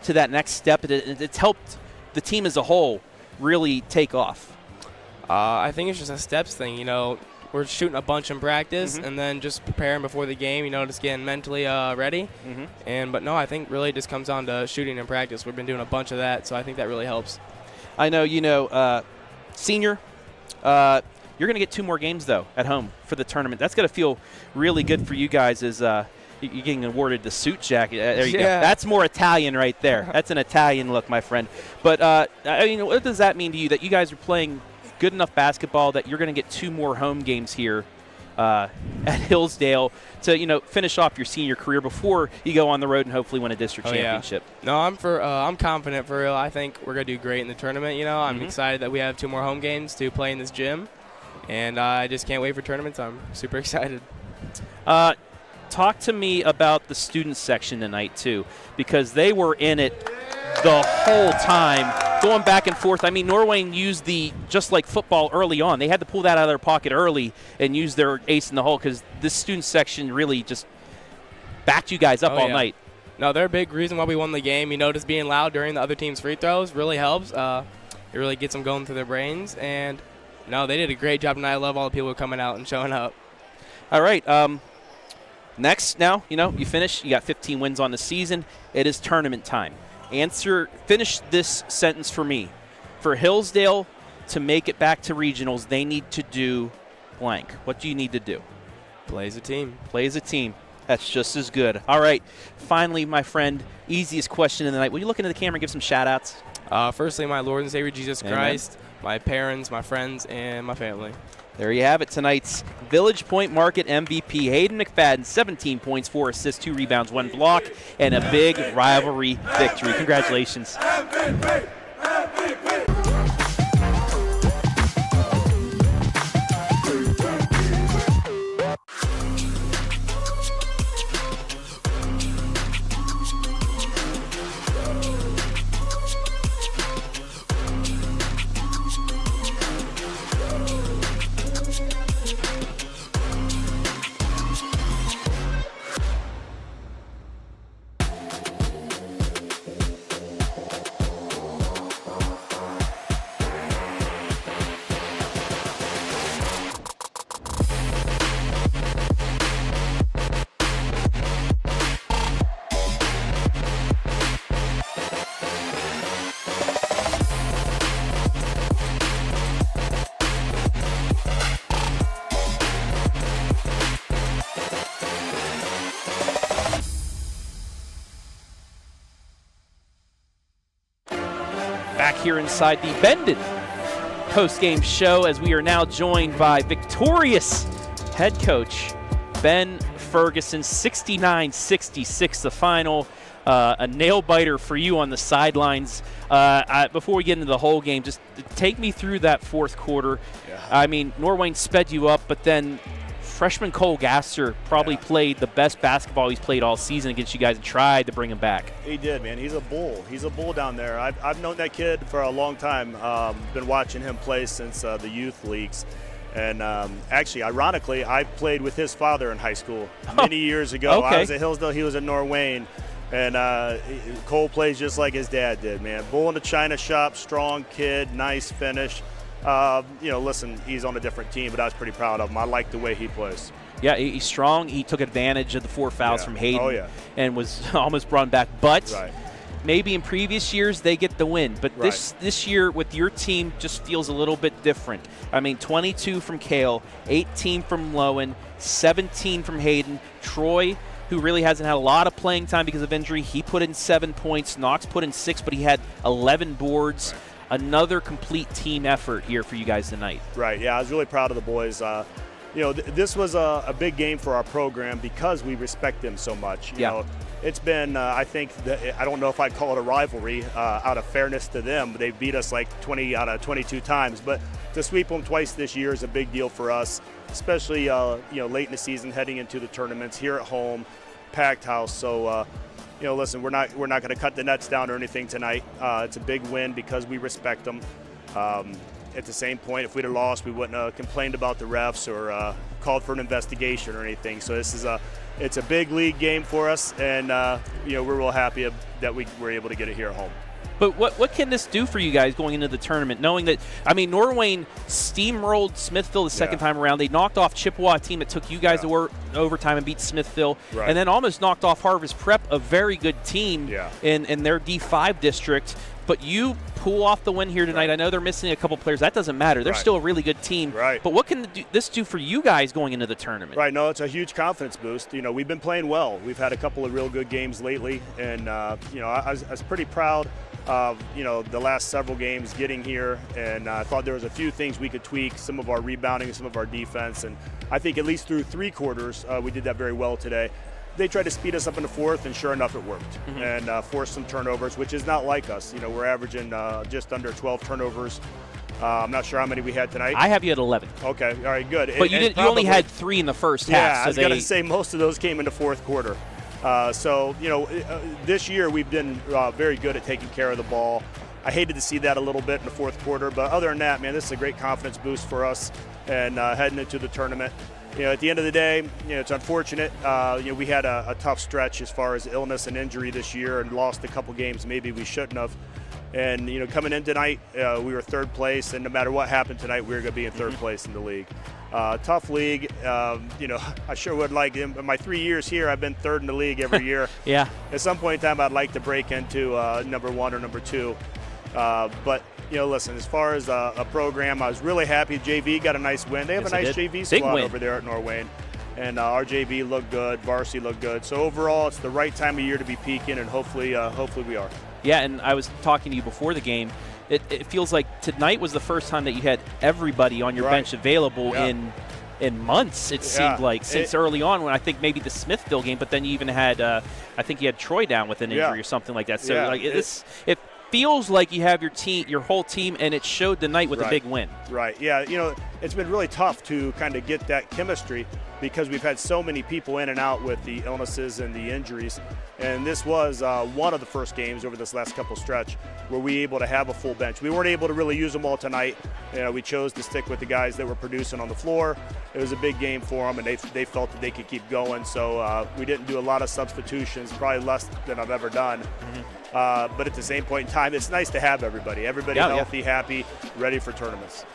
to that next step, and it's helped the team as a whole really take off. I think it's just a steps thing, We're shooting a bunch in practice, and then just preparing before the game, just getting mentally ready. But no, I think really it just comes down to shooting in practice. We've been doing a bunch of that, so I think that really helps. I know, senior, you're going to get 2 more games, though, at home for the tournament. That's going to feel really good for you guys as You're getting awarded the suit jacket. There you go. Yeah. That's more Italian right there. That's an Italian look, my friend. But, I mean, what does that mean to you that you guys are playing good enough basketball that you're going to get 2 more home games here at Hillsdale to, finish off your senior career before you go on the road and hopefully win a district championship? Yeah. No, I'm confident for real. I think we're going to do great in the tournament. I'm excited that we have 2 more home games to play in this gym, and I just can't wait for tournaments. I'm super excited. Talk to me about the student section tonight, too, because they were in it the whole time, going back and forth. I mean, Norwayne used just like football early on. They had to pull that out of their pocket early and use their ace in the hole because this student section really just backed you guys up all night. No, they're a big reason why we won the game. Just being loud during the other team's free throws really helps. It really gets them going through their brains. And, no, they did a great job tonight. I love all the people coming out and showing up. All right. Next, now, you finish. You got 15 wins on the season. It is tournament time. Finish this sentence for me. For Hillsdale to make it back to regionals, they need to do blank. What do you need to do? Play as a team. Play as a team. That's just as good. All right. Finally, my friend, easiest question of the night. Will you look into the camera and give some shout-outs? Firstly, my Lord and Savior Jesus Christ, my parents, my friends, and my family. There you have it, tonight's Village Point Market MVP, Hayden McFadden, 17 points, 4 assists, 2 rebounds, 1 block, and a big rivalry victory. Congratulations. MVP, MVP. Back here inside the Bendon post-game show as we are now joined by victorious head coach Ben Ferguson, 69-66 the final. A nail-biter for you on the sidelines. Before we get into the whole game, just take me through that fourth quarter. Yeah. I mean, Norwayne sped you up, but then freshman Cole Gasser probably played the best basketball he's played all season against you guys and tried to bring him back. He did, man. He's a bull. He's a bull down there. I've known that kid for a long time. Been watching him play since the youth leagues. And actually, ironically, I played with his father in high school many years ago. Okay. I was at Hillsdale. He was at Norwayne. And Cole plays just like his dad did, man. Bull in the china shop, strong kid, nice finish. Listen, he's on a different team, but I was pretty proud of him. I like the way he plays. Yeah, he's strong. He took advantage of the 4 fouls from Hayden and was almost brought back. But maybe in previous years they get the win. But this year with your team just feels a little bit different. I mean, 22 from Cale, 18 from Lowen, 17 from Hayden. Troy, who really hasn't had a lot of playing time because of injury, he put in 7 points. Knox put in 6, but he had 11 boards. Another complete team effort here for you guys tonight. Right, yeah, I was really proud of the boys. This was a big game for our program because we respect them so much. You know, it's been, I think, I don't know if I'd call it a rivalry out of fairness to them. They beat us like 20 out of 22 times. But to sweep them twice this year is a big deal for us, especially late in the season, heading into the tournaments here at home, packed house. So, listen, we're not going to cut the nets down or anything tonight. It's a big win because we respect them. At the same point, if we'd have lost, we wouldn't have complained about the refs or called for an investigation or anything. So it's a big league game for us, and we're real happy that we were able to get it here at home. But what can this do for you guys going into the tournament, knowing that, I mean, Norwayne steamrolled Smithville the second time around. They knocked off Chippewa, a team that took you guys to overtime and beat Smithville, and then almost knocked off Harvest Prep, a very good team in their D5 district. But you pull off the win here tonight. I know they're missing a couple players. That doesn't matter. They're still a really good team. But what can this do for you guys going into the tournament? No, it's a huge confidence boost. You know, we've been playing well. We've had a couple of real good games lately, and you know, I was pretty proud of, you know, the last several games getting here, and I thought there was a few things we could tweak, some of our rebounding, some of our defense, and I think at least through 3 quarters we did that very well today. They tried to speed us up in the fourth, and sure enough, it worked, and forced some turnovers, which is not like us. You know, we're averaging just under 12 turnovers. I'm not sure how many we had tonight. I have you at 11. Okay, all right, good. But you only had 3 in the first half. Yeah, I was going to say most of those came in the fourth quarter. So, you know, this year we've been very good at taking care of the ball. I hated to see that a little bit in the fourth quarter, but other than that, man, this is a great confidence boost for us and heading into the tournament. You know, at the end of the day, you know, it's unfortunate. You know, we had a tough stretch as far as illness and injury this year and lost a couple games maybe we shouldn't have. And, you know, coming in tonight, we were 3rd place, and no matter what happened tonight, we were going to be in 3rd place in the league. Tough league. You know, I sure would like, in my 3 years here, I've been 3rd in the league every year. At some point in time, I'd like to break into number 1 or number 2. But, you know, listen, as far as a program, I was really happy. JV got a nice win. They have a nice JV squad over there at Norwayne. And our JV looked good, varsity looked good. So overall, it's the right time of year to be peaking, and hopefully we are. Yeah, and I was talking to you before the game. It feels like tonight was the first time that you had everybody on your bench available in months, it seemed like, since early on, when I think maybe the Smithville game, but then you even had, I think you had Troy down with an injury or something like that. So like it feels like you have your whole team, and it showed tonight with a big win. Yeah, you know, it's been really tough to kind of get that chemistry because we've had so many people in and out with the illnesses and the injuries. And this was one of the first games over this last couple stretch where we were able to have a full bench. We weren't able to really use them all tonight. You know, we chose to stick with the guys that were producing on the floor. It was a big game for them, and they felt that they could keep going. So we didn't do a lot of substitutions, probably less than I've ever done. But at the same point in time, it's nice to have everybody healthy, happy, ready for tournaments.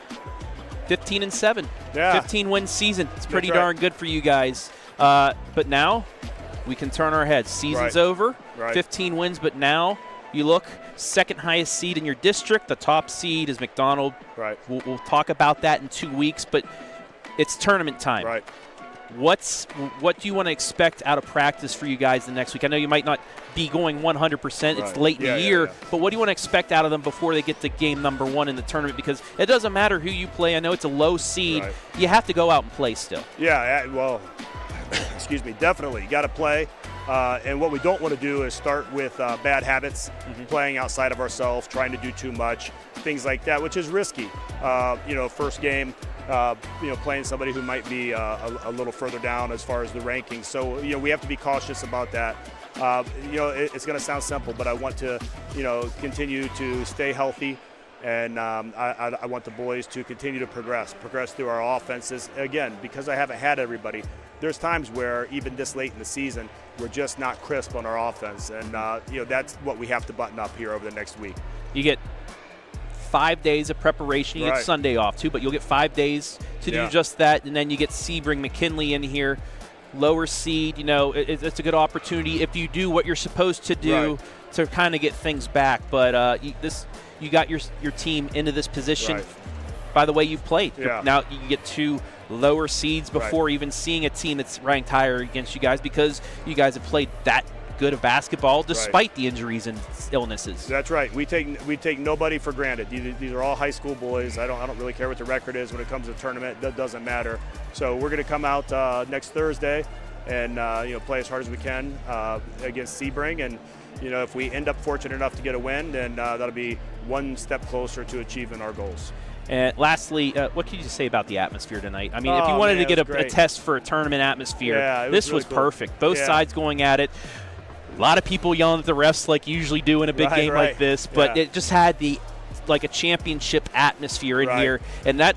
15-7, 15-win season. It's pretty darn good for you guys. But now we can turn our heads. Season's over, 15 wins, but now you look, second highest seed in your district. The top seed is McDonald. We'll talk about that in 2 weeks, but it's tournament time. What do you want to expect out of practice for you guys the next week? I know you might not be going 100%. It's late in the year. But what do you want to expect out of them before they get to game number 1 in the tournament? Because it doesn't matter who you play. I know it's a low seed. You have to go out and play still. Well, excuse me, definitely. You got to play. And what we don't want to do is start with bad habits, playing outside of ourselves, trying to do too much, things like that, which is risky. You know, first game, you know, playing somebody who might be a little further down as far as the rankings. So, you know, we have to be cautious about that. You know, it's going to sound simple, but I want to, you know, continue to stay healthy. And I want the boys to continue to progress through our offenses. Again, because I haven't had everybody, there's times where even this late in the season, we're just not crisp on our offense. And, you know, that's what we have to button up here over the next week. You get 5 days of preparation. You get Sunday off too, but you'll get 5 days to do just that. And then you get Sebring McKinley in here, lower seed. You know, it's a good opportunity if you do what you're supposed to do to kind of get things back. But you got your team into this position by the way you've played. Now you get 2 lower seeds before even seeing a team that's ranked higher against you guys, because you guys have played that good of basketball despite the injuries and illnesses. That's right. We take nobody for granted. These are all high school boys. I don't really care what the record is when it comes to the tournament. That doesn't matter. So we're going to come out next Thursday and you know, play as hard as we can against Sebring. And you know, if we end up fortunate enough to get a win, then that'll be one step closer to achieving our goals. And lastly, what can you say about the atmosphere tonight? I mean, if you wanted to get a test for a tournament atmosphere, this was perfect. Both sides going at it. A lot of people yelling at the refs like you usually do in a big game like this, but it just had a championship atmosphere in here, and that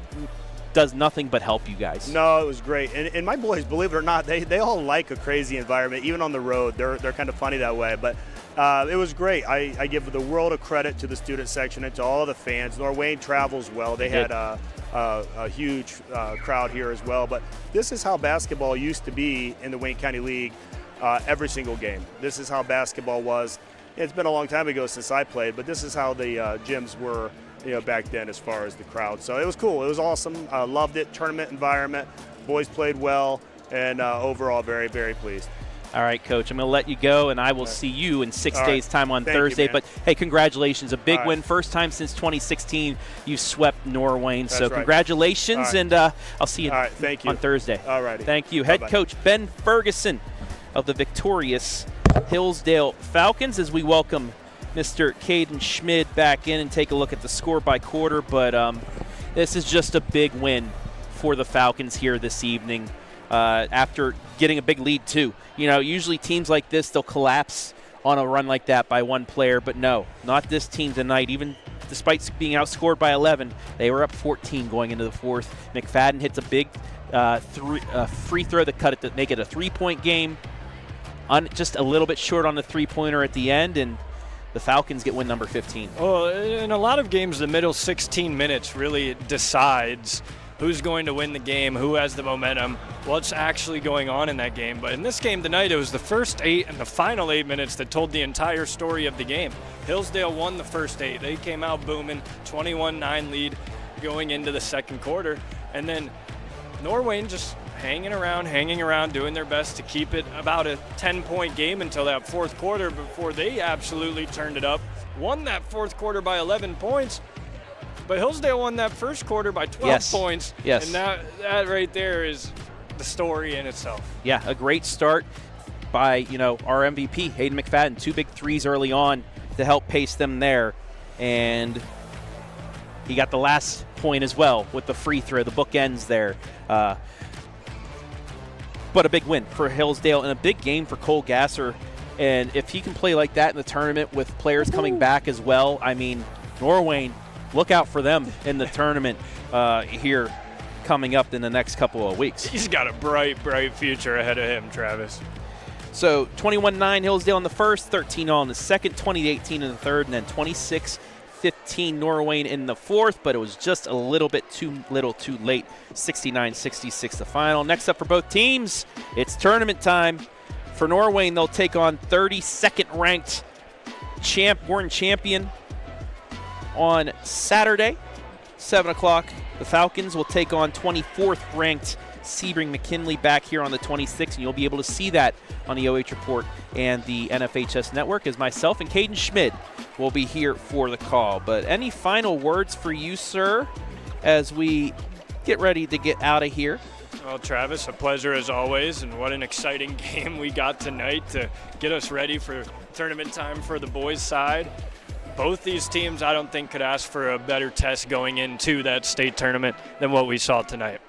does nothing but help you guys. No, it was great. And my boys, believe it or not, they all like a crazy environment. Even on the road, they're kind of funny that way. But It was great. I give the world of credit to the student section and to all the fans. Norwayne travels well. They had a huge crowd here as well. But this is how basketball used to be in the Wayne County League every single game. This is how basketball was. It's been a long time ago since I played, but this is how the gyms were back then as far as the crowd. So it was cool. It was awesome. Loved it. Tournament environment. Boys played well, and overall very, very pleased. All right, Coach, I'm going to let you go, and I will see you in 6 days' time on Thursday. But, hey, congratulations. A big win. First time since 2016 you swept Norwayne. So congratulations, and I'll see you on Thursday. All righty. Thank you. Head coach Ben Ferguson of the victorious Hillsdale Falcons as we welcome Mr. Caden Schmid back in and take a look at the score by quarter. But this is just a big win for the Falcons here this evening. After getting a big lead too. Usually teams like this, they'll collapse on a run like that by one player, but no, not this team tonight. Even despite being outscored by 11, they were up 14 going into the fourth. McFadden hits a big free throw that cut it to make it a three-point game. Just a little bit short on the three-pointer at the end, and the Falcons get win number 15. Well, in a lot of games, the middle 16 minutes really decides who's going to win the game, who has the momentum, what's actually going on in that game. But in this game tonight, it was the first 8 and the final 8 minutes that told the entire story of the game. Hillsdale won the first 8. They came out booming, 21-9 lead going into the second quarter. And then Norwayne just hanging around, doing their best to keep it about a 10-point game until that fourth quarter before they absolutely turned it up. Won that fourth quarter by 11 points. But Hillsdale won that first quarter by 12 points. Yes. And that right there is the story in itself. Yeah, a great start by, our MVP, Hayden McFadden. 2 big threes early on to help pace them there. And he got the last point as well with the free throw, the bookends there. But a big win for Hillsdale and a big game for Cole Gasser. And if he can play like that in the tournament with players coming back as well, Norwayne, look out for them in the tournament here coming up in the next couple of weeks. He's got a bright, bright future ahead of him, Travis. So 21-9 Hillsdale in the first, 13-all in the second, 20-18 in the third, and then 26-15 Norwayne in the fourth, but it was just a little bit too late. 69-66 the final. Next up for both teams, it's tournament time. For Norwayne, they'll take on 32nd ranked Warren champion on Saturday, 7 o'clock. The Falcons will take on 24th ranked Sebring McKinley back here on the 26th, and you'll be able to see that on the OH Report and the NFHS Network as myself and Caden Schmid will be here for the call. But any final words for you, sir, as we get ready to get out of here? Well, Travis, a pleasure as always, and what an exciting game we got tonight to get us ready for tournament time for the boys' side. Both these teams, I don't think, could ask for a better test going into that state tournament than what we saw tonight.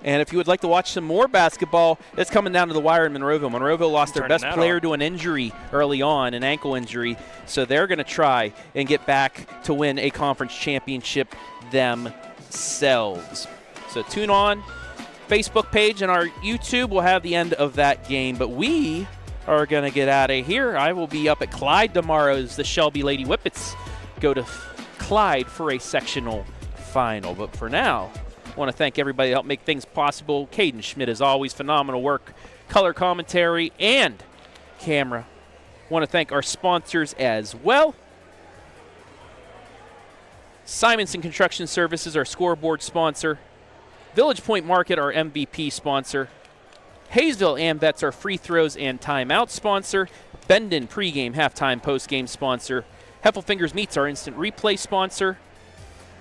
And if you would like to watch some more basketball, it's coming down to the wire in Monroeville. Monroeville lost their best player to an injury early on, an ankle injury, so they're going to try and get back to win a conference championship themselves. So tune on. Facebook page and our YouTube will have the end of that game, but we are going to get out of here. I will be up at Clyde tomorrow as the Shelby Lady Whippets go to Clyde for a sectional final. But for now, I want to thank everybody that helped make things possible. Caden Schmid, as always, phenomenal work, color commentary, and camera. I want to thank our sponsors as well. Simonson Construction Services, our scoreboard sponsor. Village Point Market, our MVP sponsor. Hayesville AMVETS, our free throws and timeout sponsor. Bendon pregame, halftime, postgame sponsor. Heffelfinger's Meats, our instant replay sponsor.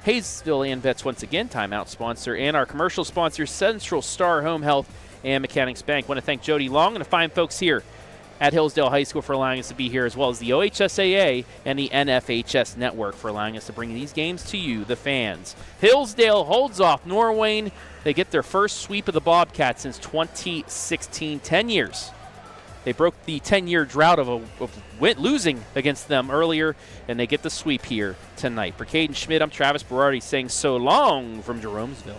Hayesville AMVETS, once again, timeout sponsor. And our commercial sponsor, Central Star Home Health and Mechanics Bank. I want to thank Jody Long and the fine folks here at Hillsdale High School for allowing us to be here, as well as the OHSAA and the NFHS Network for allowing us to bring these games to you, the fans. Hillsdale holds off Norwayne. They get their first sweep of the Bobcats since 2016, 10 years. They broke the 10-year drought of losing against them earlier, and they get the sweep here tonight. For Caden Schmid, I'm Travis Berardi saying so long from Jeromesville.